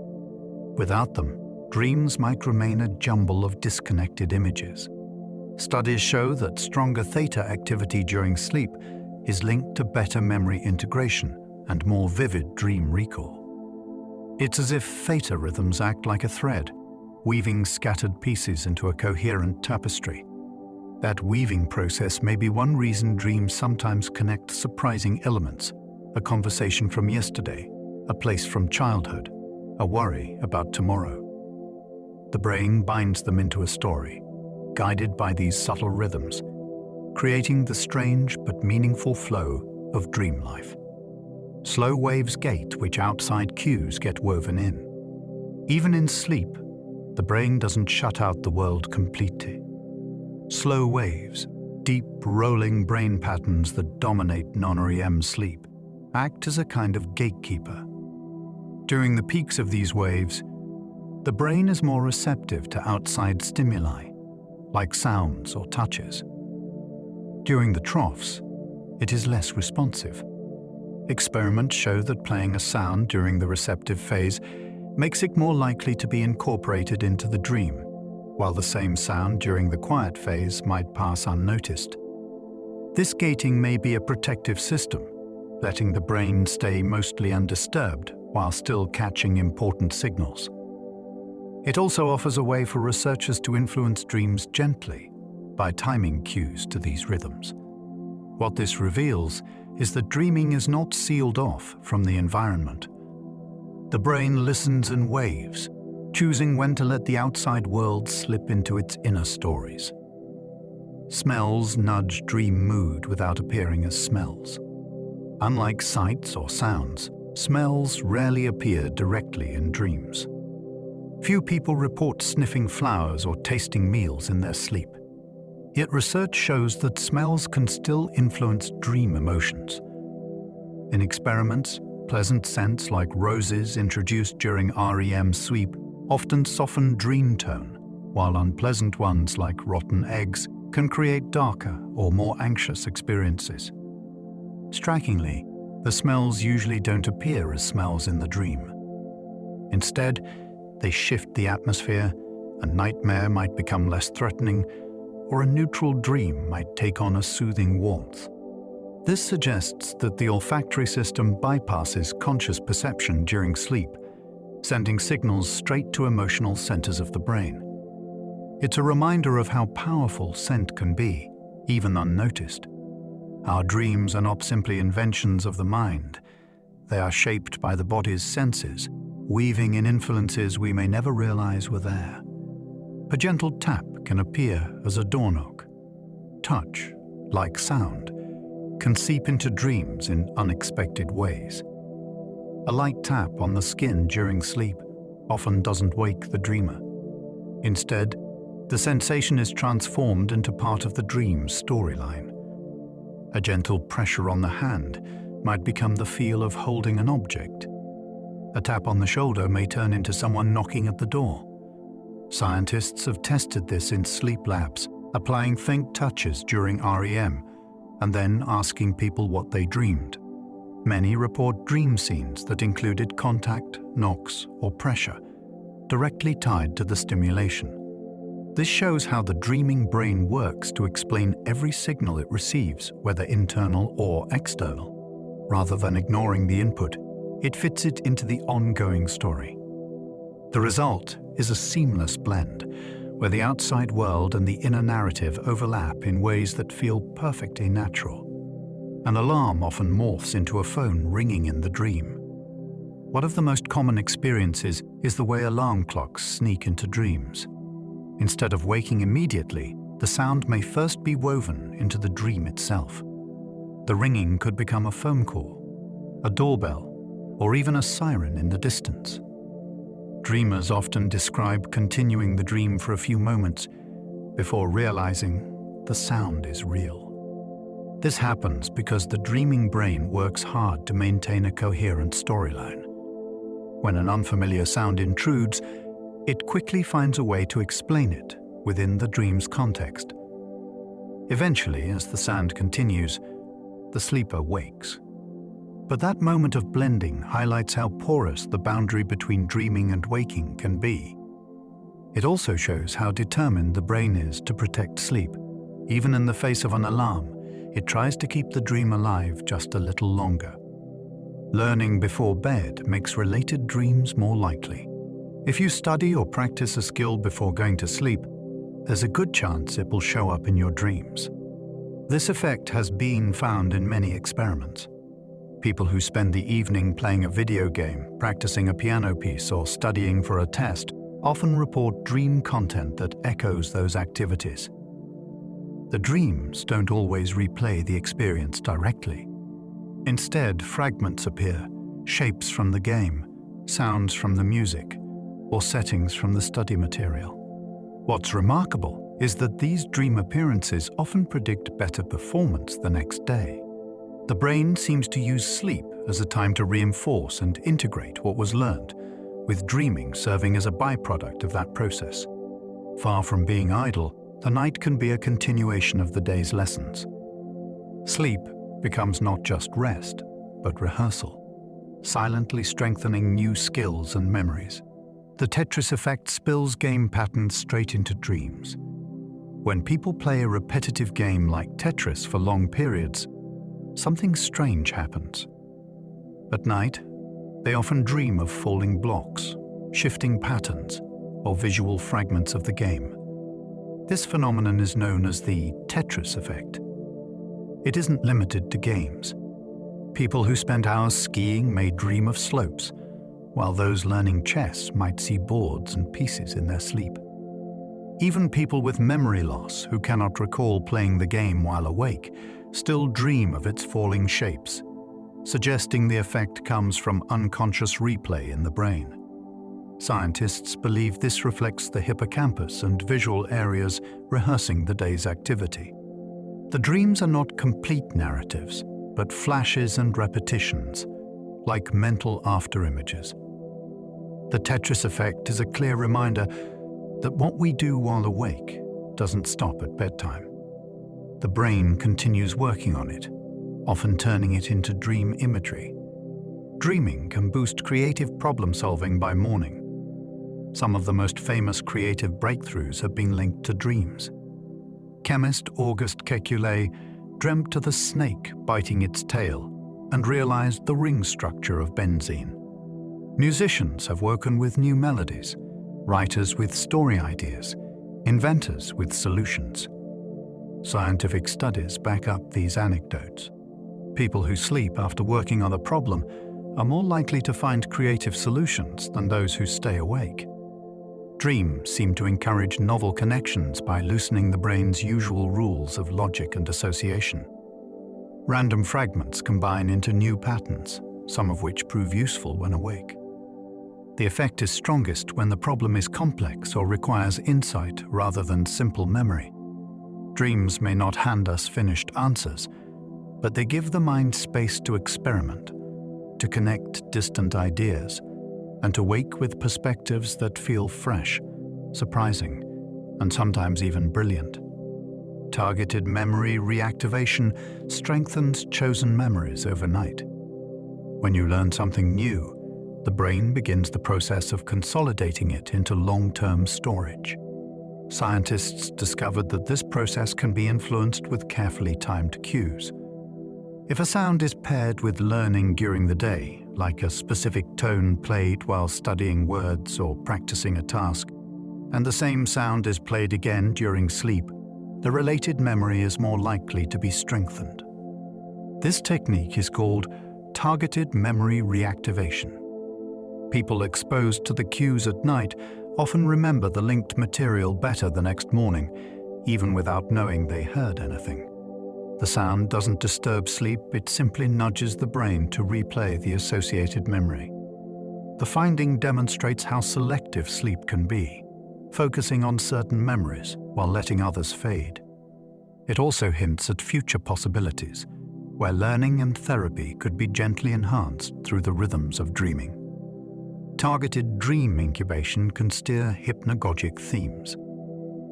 Without them, dreams might remain a jumble of disconnected images. Studies show that stronger theta activity during sleep is linked to better memory integration and more vivid dream recall. It's as if theta rhythms act like a thread, weaving scattered pieces into a coherent tapestry. That weaving process may be one reason dreams sometimes connect surprising elements: a conversation from yesterday, a place from childhood, a worry about tomorrow. The brain binds them into a story, guided by these subtle rhythms, creating the strange but meaningful flow of dream life. Slow waves gate which outside cues get woven in. Even in sleep, the brain doesn't shut out the world completely. Slow waves, deep rolling brain patterns that dominate non-REM sleep, act as a kind of gatekeeper. During the peaks of these waves, the brain is more receptive to outside stimuli, like sounds or touches. During the troughs, it is less responsive. Experiments show that playing a sound during the receptive phase makes it more likely to be incorporated into the dream, while the same sound during the quiet phase might pass unnoticed. This gating may be a protective system, letting the brain stay mostly undisturbed while still catching important signals. It also offers a way for researchers to influence dreams gently by timing cues to these rhythms. What this reveals is that dreaming is not sealed off from the environment. The brain listens in waves, choosing when to let the outside world slip into its inner stories. Smells nudge dream mood without appearing as smells. Unlike sights or sounds, smells rarely appear directly in dreams. Few people report sniffing flowers or tasting meals in their sleep. Yet research shows that smells can still influence dream emotions. In experiments, pleasant scents like roses introduced during REM sleep often soften dream tone, while unpleasant ones like rotten eggs can create darker or more anxious experiences. Strikingly, the smells usually don't appear as smells in the dream. Instead, They shift the atmosphere, a nightmare might become less threatening, or a neutral dream might take on a soothing warmth. This suggests that the olfactory system bypasses conscious perception during sleep, sending signals straight to emotional centers of the brain. It's a reminder of how powerful scent can be, even unnoticed. Our dreams are not simply inventions of the mind. They are shaped by the body's senses, weaving in influences we may never realize were there. A gentle tap can appear as a door knock. Touch, like sound, can seep into dreams in unexpected ways. A light tap on the skin during sleep often doesn't wake the dreamer. Instead, the sensation is transformed into part of the dream's storyline. A gentle pressure on the hand might become the feel of holding an object. A tap on the shoulder may turn into someone knocking at the door. Scientists have tested this in sleep labs, applying faint touches during REM and then asking people what they dreamed. Many report dream scenes that included contact, knocks, or pressure, directly tied to the stimulation. This shows how the dreaming brain works to explain every signal it receives, whether internal or external. Rather than ignoring the input, it fits it into the ongoing story. The result is a seamless blend, where the outside world and the inner narrative overlap in ways that feel perfectly natural. An alarm often morphs into a phone ringing in the dream. One of the most common experiences is the way alarm clocks sneak into dreams. Instead of waking immediately, the sound may first be woven into the dream itself. The ringing could become a phone call, a doorbell, or even a siren in the distance. Dreamers often describe continuing the dream for a few moments before realizing the sound is real. This happens because the dreaming brain works hard to maintain a coherent storyline. When an unfamiliar sound intrudes, it quickly finds a way to explain it within the dream's context. Eventually, as the sound continues, the sleeper wakes. But that moment of blending highlights how porous the boundary between dreaming and waking can be. It also shows how determined the brain is to protect sleep. Even in the face of an alarm, it tries to keep the dream alive just a little longer. Learning before bed makes related dreams more likely. If you study or practice a skill before going to sleep, there's a good chance it will show up in your dreams. This effect has been found in many experiments. People who spend the evening playing a video game, practicing a piano piece, or studying for a test often report dream content that echoes those activities. The dreams don't always replay the experience directly. Instead, fragments appear, shapes from the game, sounds from the music, or settings from the study material. What's remarkable is that these dream appearances often predict better performance the next day. The brain seems to use sleep as a time to reinforce and integrate what was learned, with dreaming serving as a byproduct of that process. Far from being idle, the night can be a continuation of the day's lessons. Sleep becomes not just rest, but rehearsal, silently strengthening new skills and memories. The Tetris effect spills game patterns straight into dreams. When people play a repetitive game like Tetris for long periods, something strange happens. At night, they often dream of falling blocks, shifting patterns, or visual fragments of the game. This phenomenon is known as the Tetris effect. It isn't limited to games. People who spend hours skiing may dream of slopes, while those learning chess might see boards and pieces in their sleep. Even people with memory loss who cannot recall playing the game while awake still dream of its falling shapes, suggesting the effect comes from unconscious replay in the brain. Scientists believe this reflects the hippocampus and visual areas rehearsing the day's activity. The dreams are not complete narratives, but flashes and repetitions, like mental afterimages. The Tetris effect is a clear reminder that what we do while awake doesn't stop at bedtime. The brain continues working on it, often turning it into dream imagery. Dreaming can boost creative problem-solving by morning. Some of the most famous creative breakthroughs have been linked to dreams. Chemist Auguste Kekulé dreamt of the snake biting its tail and realized the ring structure of benzene. Musicians have woken with new melodies, writers with story ideas, inventors with solutions. Scientific studies back up these anecdotes. People who sleep after working on a problem are more likely to find creative solutions than those who stay awake. Dreams seem to encourage novel connections by loosening the brain's usual rules of logic and association. Random fragments combine into new patterns, some of which prove useful when awake. The effect is strongest when the problem is complex or requires insight rather than simple memory. Dreams may not hand us finished answers, but they give the mind space to experiment, to connect distant ideas, and to wake with perspectives that feel fresh, surprising, and sometimes even brilliant. Targeted memory reactivation strengthens chosen memories overnight. When you learn something new, the brain begins the process of consolidating it into long-term storage. Scientists discovered that this process can be influenced with carefully timed cues. If a sound is paired with learning during the day, like a specific tone played while studying words or practicing a task, and the same sound is played again during sleep, the related memory is more likely to be strengthened. This technique is called targeted memory reactivation. People exposed to the cues at night often remember the linked material better the next morning, even without knowing they heard anything. The sound doesn't disturb sleep, it simply nudges the brain to replay the associated memory. The finding demonstrates how selective sleep can be, focusing on certain memories while letting others fade. It also hints at future possibilities, where learning and therapy could be gently enhanced through the rhythms of dreaming. Targeted dream incubation can steer hypnagogic themes.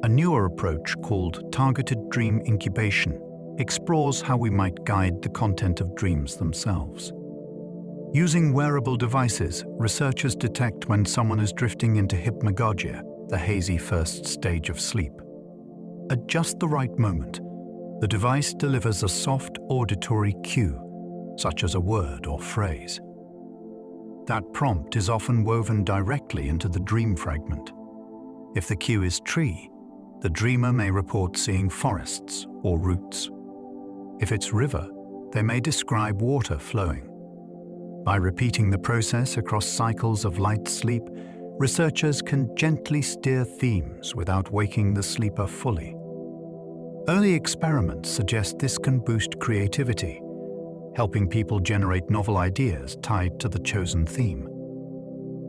A newer approach called targeted dream incubation explores how we might guide the content of dreams themselves. Using wearable devices, researchers detect when someone is drifting into hypnagogia, the hazy first stage of sleep. At just the right moment, the device delivers a soft auditory cue, such as a word or phrase. That prompt is often woven directly into the dream fragment. If the cue is tree, the dreamer may report seeing forests or roots. If it's river, they may describe water flowing. By repeating the process across cycles of light sleep, researchers can gently steer themes without waking the sleeper fully. Early experiments suggest this can boost creativity, helping people generate novel ideas tied to the chosen theme.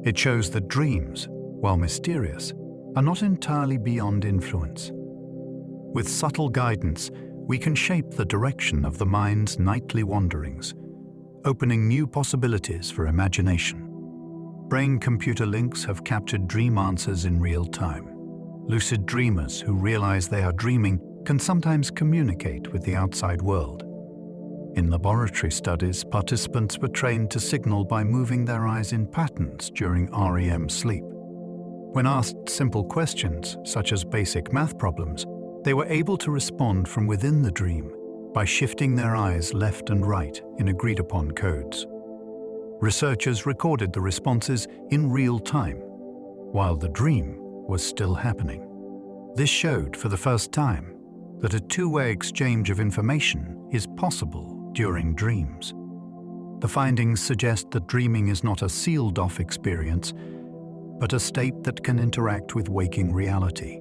It shows that dreams, while mysterious, are not entirely beyond influence. With subtle guidance, we can shape the direction of the mind's nightly wanderings, opening new possibilities for imagination. Brain-computer links have captured dream answers in real time. Lucid dreamers who realize they are dreaming can sometimes communicate with the outside world. In laboratory studies, participants were trained to signal by moving their eyes in patterns during REM sleep. When asked simple questions, such as basic math problems, they were able to respond from within the dream by shifting their eyes left and right in agreed-upon codes. Researchers recorded the responses in real time, while the dream was still happening. This showed for the first time that a two-way exchange of information is possible during dreams. The findings suggest that dreaming is not a sealed-off experience, but a state that can interact with waking reality.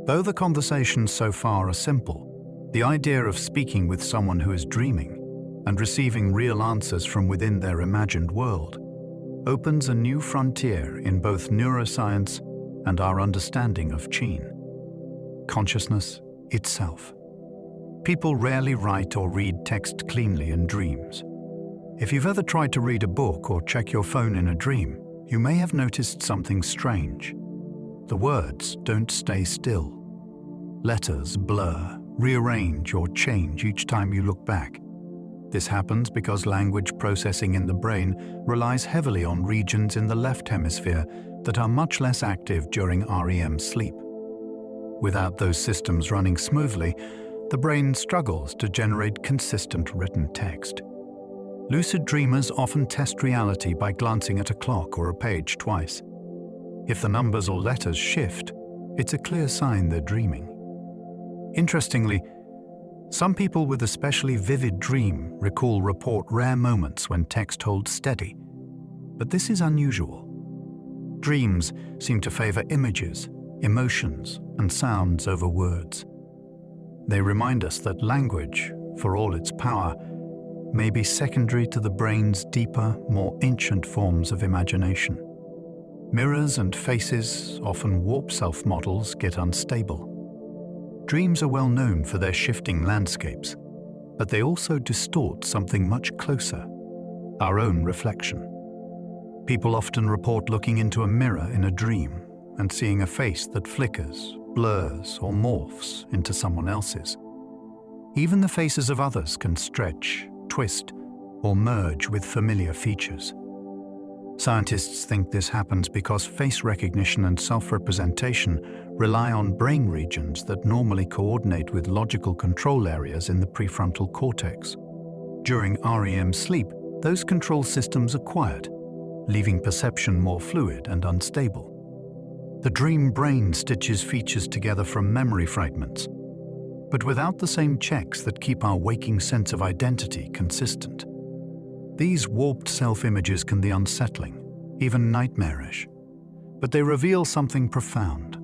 Though the conversations so far are simple, the idea of speaking with someone who is dreaming and receiving real answers from within their imagined world opens a new frontier in both neuroscience and our understanding of Qin, consciousness itself. People rarely write or read text cleanly in dreams. If you've ever tried to read a book or check your phone in a dream, you may have noticed something strange. The words don't stay still. Letters blur, rearrange, or change each time you look back. This happens because language processing in the brain relies heavily on regions in the left hemisphere that are much less active during REM sleep. Without those systems running smoothly, the brain struggles to generate consistent written text. Lucid dreamers often test reality by glancing at a clock or a page twice. If the numbers or letters shift, it's a clear sign they're dreaming. Interestingly, some people with especially vivid dream recall report rare moments when text holds steady. But this is unusual. Dreams seem to favor images, emotions, and sounds over words. They remind us that language, for all its power, may be secondary to the brain's deeper, more ancient forms of imagination. Mirrors and faces, often warped self-models, get unstable. Dreams are well known for their shifting landscapes, but they also distort something much closer, our own reflection. People often report looking into a mirror in a dream and seeing a face that flickers, blurs, or morphs into someone else's. Even the faces of others can stretch, twist, or merge with familiar features. Scientists think this happens because face recognition and self-representation rely on brain regions that normally coordinate with logical control areas in the prefrontal cortex. During REM sleep, those control systems are quiet, leaving perception more fluid and unstable. The dream brain stitches features together from memory fragments, but without the same checks that keep our waking sense of identity consistent. These warped self-images can be unsettling, even nightmarish, but they reveal something profound.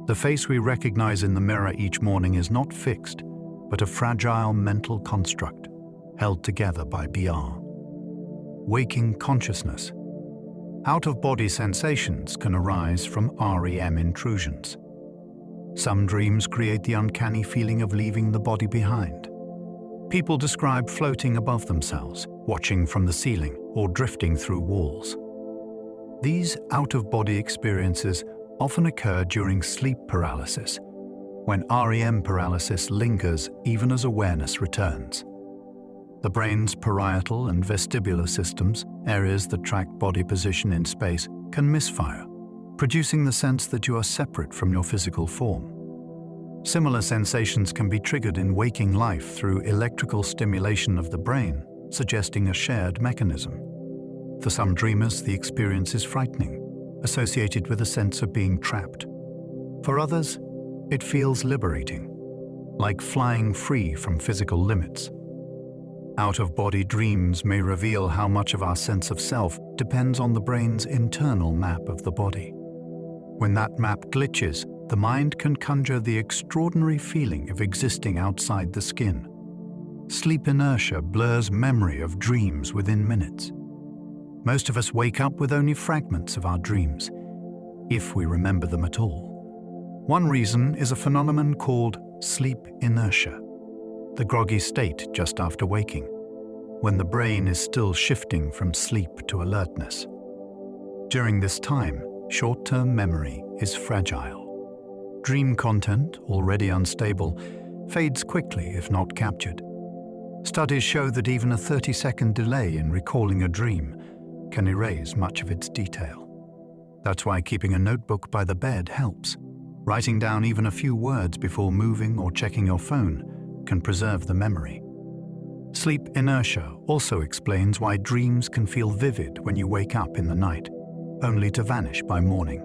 The face we recognize in the mirror each morning is not fixed, but a fragile mental construct held together by BR. Waking consciousness. Out-of-body sensations can arise from REM intrusions. Some dreams create the uncanny feeling of leaving the body behind. People describe floating above themselves, watching from the ceiling, or drifting through walls. These out-of-body experiences often occur during sleep paralysis, when REM paralysis lingers even as awareness returns. The brain's parietal and vestibular systems, areas that track body position in space, can misfire, producing the sense that you are separate from your physical form. Similar sensations can be triggered in waking life through electrical stimulation of the brain, suggesting a shared mechanism. For some dreamers, the experience is frightening, associated with a sense of being trapped. For others, it feels liberating, like flying free from physical limits. Out-of-body dreams may reveal how much of our sense of self depends on the brain's internal map of the body. When that map glitches, the mind can conjure the extraordinary feeling of existing outside the skin. Sleep inertia blurs memory of dreams within minutes. Most of us wake up with only fragments of our dreams, if we remember them at all. One reason is a phenomenon called sleep inertia, the groggy state just after waking, when the brain is still shifting from sleep to alertness. During this time, short-term memory is fragile. Dream content, already unstable, fades quickly if not captured. Studies show that even a 30-second delay in recalling a dream can erase much of its detail. That's why keeping a notebook by the bed helps. Writing down even a few words before moving or checking your phone can preserve the memory. Sleep inertia also explains why dreams can feel vivid when you wake up in the night, only to vanish by morning.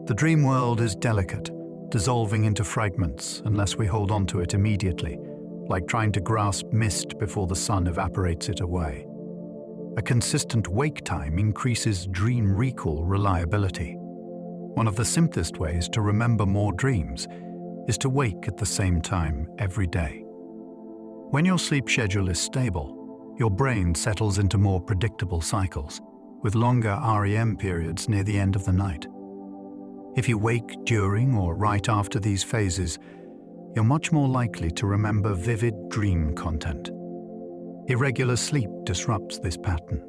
The dream world is delicate, dissolving into fragments unless we hold on to it immediately, like trying to grasp mist before the sun evaporates it away. A consistent wake time increases dream recall reliability. One of the simplest ways to remember more dreams is to wake at the same time every day. When your sleep schedule is stable, your brain settles into more predictable cycles, with longer REM periods near the end of the night. If you wake during or right after these phases, you're much more likely to remember vivid dream content. Irregular sleep disrupts this pattern.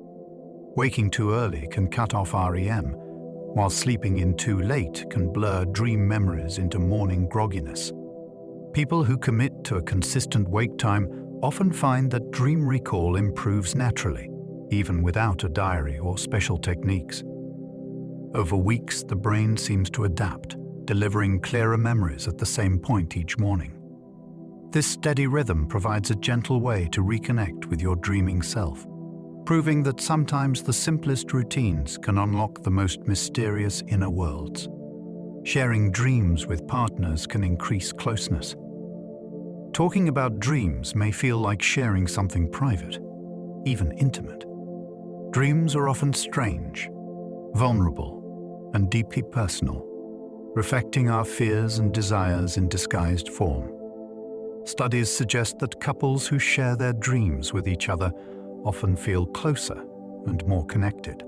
Waking too early can cut off REM, while sleeping in too late can blur dream memories into morning grogginess. People who commit to a consistent wake time often find that dream recall improves naturally, even without a diary or special techniques. Over weeks, the brain seems to adapt, delivering clearer memories at the same point each morning. This steady rhythm provides a gentle way to reconnect with your dreaming self, proving that sometimes the simplest routines can unlock the most mysterious inner worlds. Sharing dreams with partners can increase closeness. Talking about dreams may feel like sharing something private, even intimate. Dreams are often strange, vulnerable, and deeply personal, reflecting our fears and desires in disguised form. Studies suggest that couples who share their dreams with each other often feel closer and more connected.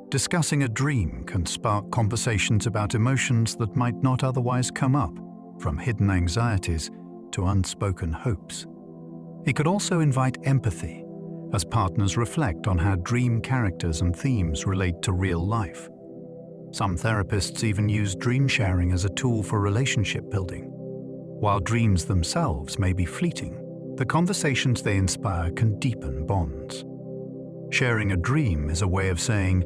Discussing a dream can spark conversations about emotions that might not otherwise come up, from hidden anxieties to unspoken hopes. It could also invite empathy, as partners reflect on how dream characters and themes relate to real life. Some therapists even use dream sharing as a tool for relationship building. While dreams themselves may be fleeting, the conversations they inspire can deepen bonds. Sharing a dream is a way of saying,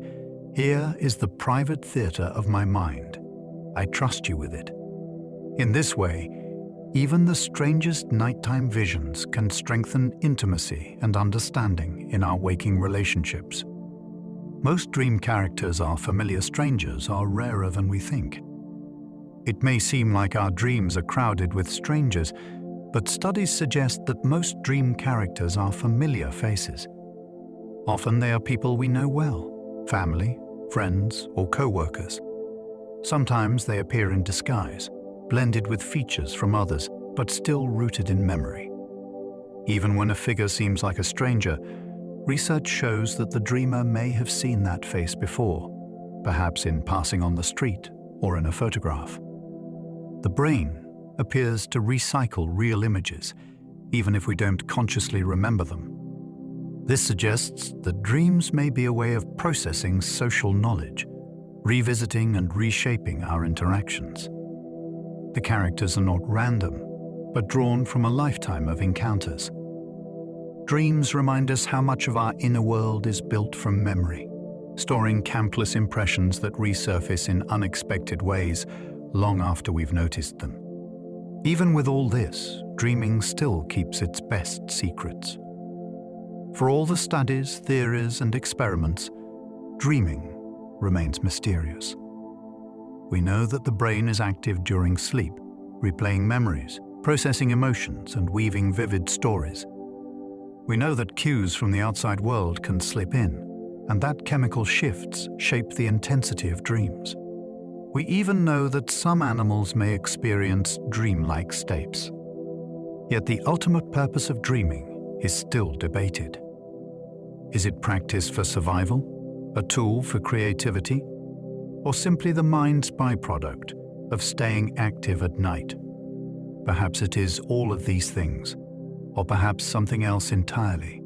"Here is the private theater of my mind. I trust you with it." In this way, even the strangest nighttime visions can strengthen intimacy and understanding in our waking relationships. Most dream characters are familiar strangers are rarer than we think. It may seem like our dreams are crowded with strangers, but studies suggest that most dream characters are familiar faces. Often they are people we know well, family, friends, or co-workers. Sometimes they appear in disguise, blended with features from others, but still rooted in memory. Even when a figure seems like a stranger, research shows that the dreamer may have seen that face before, perhaps in passing on the street or in a photograph. The brain appears to recycle real images, even if we don't consciously remember them. This suggests that dreams may be a way of processing social knowledge, revisiting and reshaping our interactions. The characters are not random, but drawn from a lifetime of encounters. Dreams remind us how much of our inner world is built from memory, storing countless impressions that resurface in unexpected ways long after we've noticed them. Even with all this, dreaming still keeps its best secrets. For all the studies, theories, and experiments, dreaming remains mysterious. We know that the brain is active during sleep, replaying memories, processing emotions, and weaving vivid stories. We know that cues from the outside world can slip in, and that chemical shifts shape the intensity of dreams. We even know that some animals may experience dreamlike states. Yet the ultimate purpose of dreaming is still debated. Is it practice for survival, a tool for creativity, or simply the mind's byproduct of staying active at night? Perhaps it is all of these things, or perhaps something else entirely.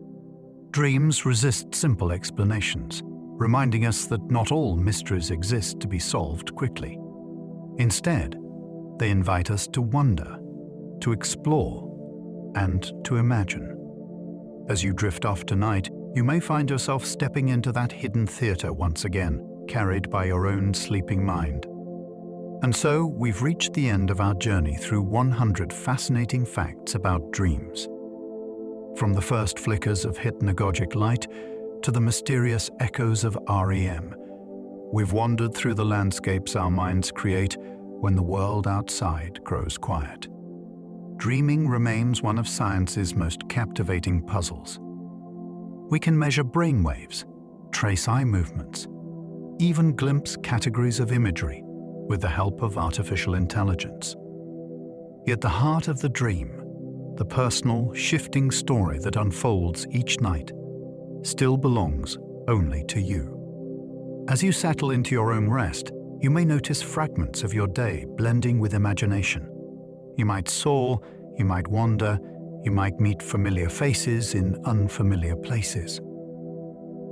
Dreams resist simple explanations, reminding us that not all mysteries exist to be solved quickly. Instead, they invite us to wonder, to explore, and to imagine. As you drift off tonight, you may find yourself stepping into that hidden theater once again, carried by your own sleeping mind. And so, we've reached the end of our journey through 100 fascinating facts about dreams. From the first flickers of hypnagogic light to the mysterious echoes of REM, we've wandered through the landscapes our minds create when the world outside grows quiet. Dreaming remains one of science's most captivating puzzles. We can measure brainwaves, trace eye movements, even glimpse categories of imagery with the help of artificial intelligence. Yet the heart of the dream, the personal, shifting story that unfolds each night, still belongs only to you. As you settle into your own rest, you may notice fragments of your day blending with imagination. You might soar, you might wander, you might meet familiar faces in unfamiliar places.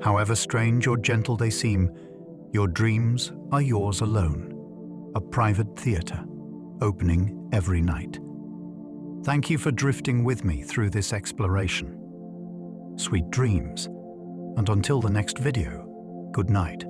However strange or gentle they seem, your dreams are yours alone, a private theater, opening every night. Thank you for drifting with me through this exploration. Sweet dreams, and until the next video, good night.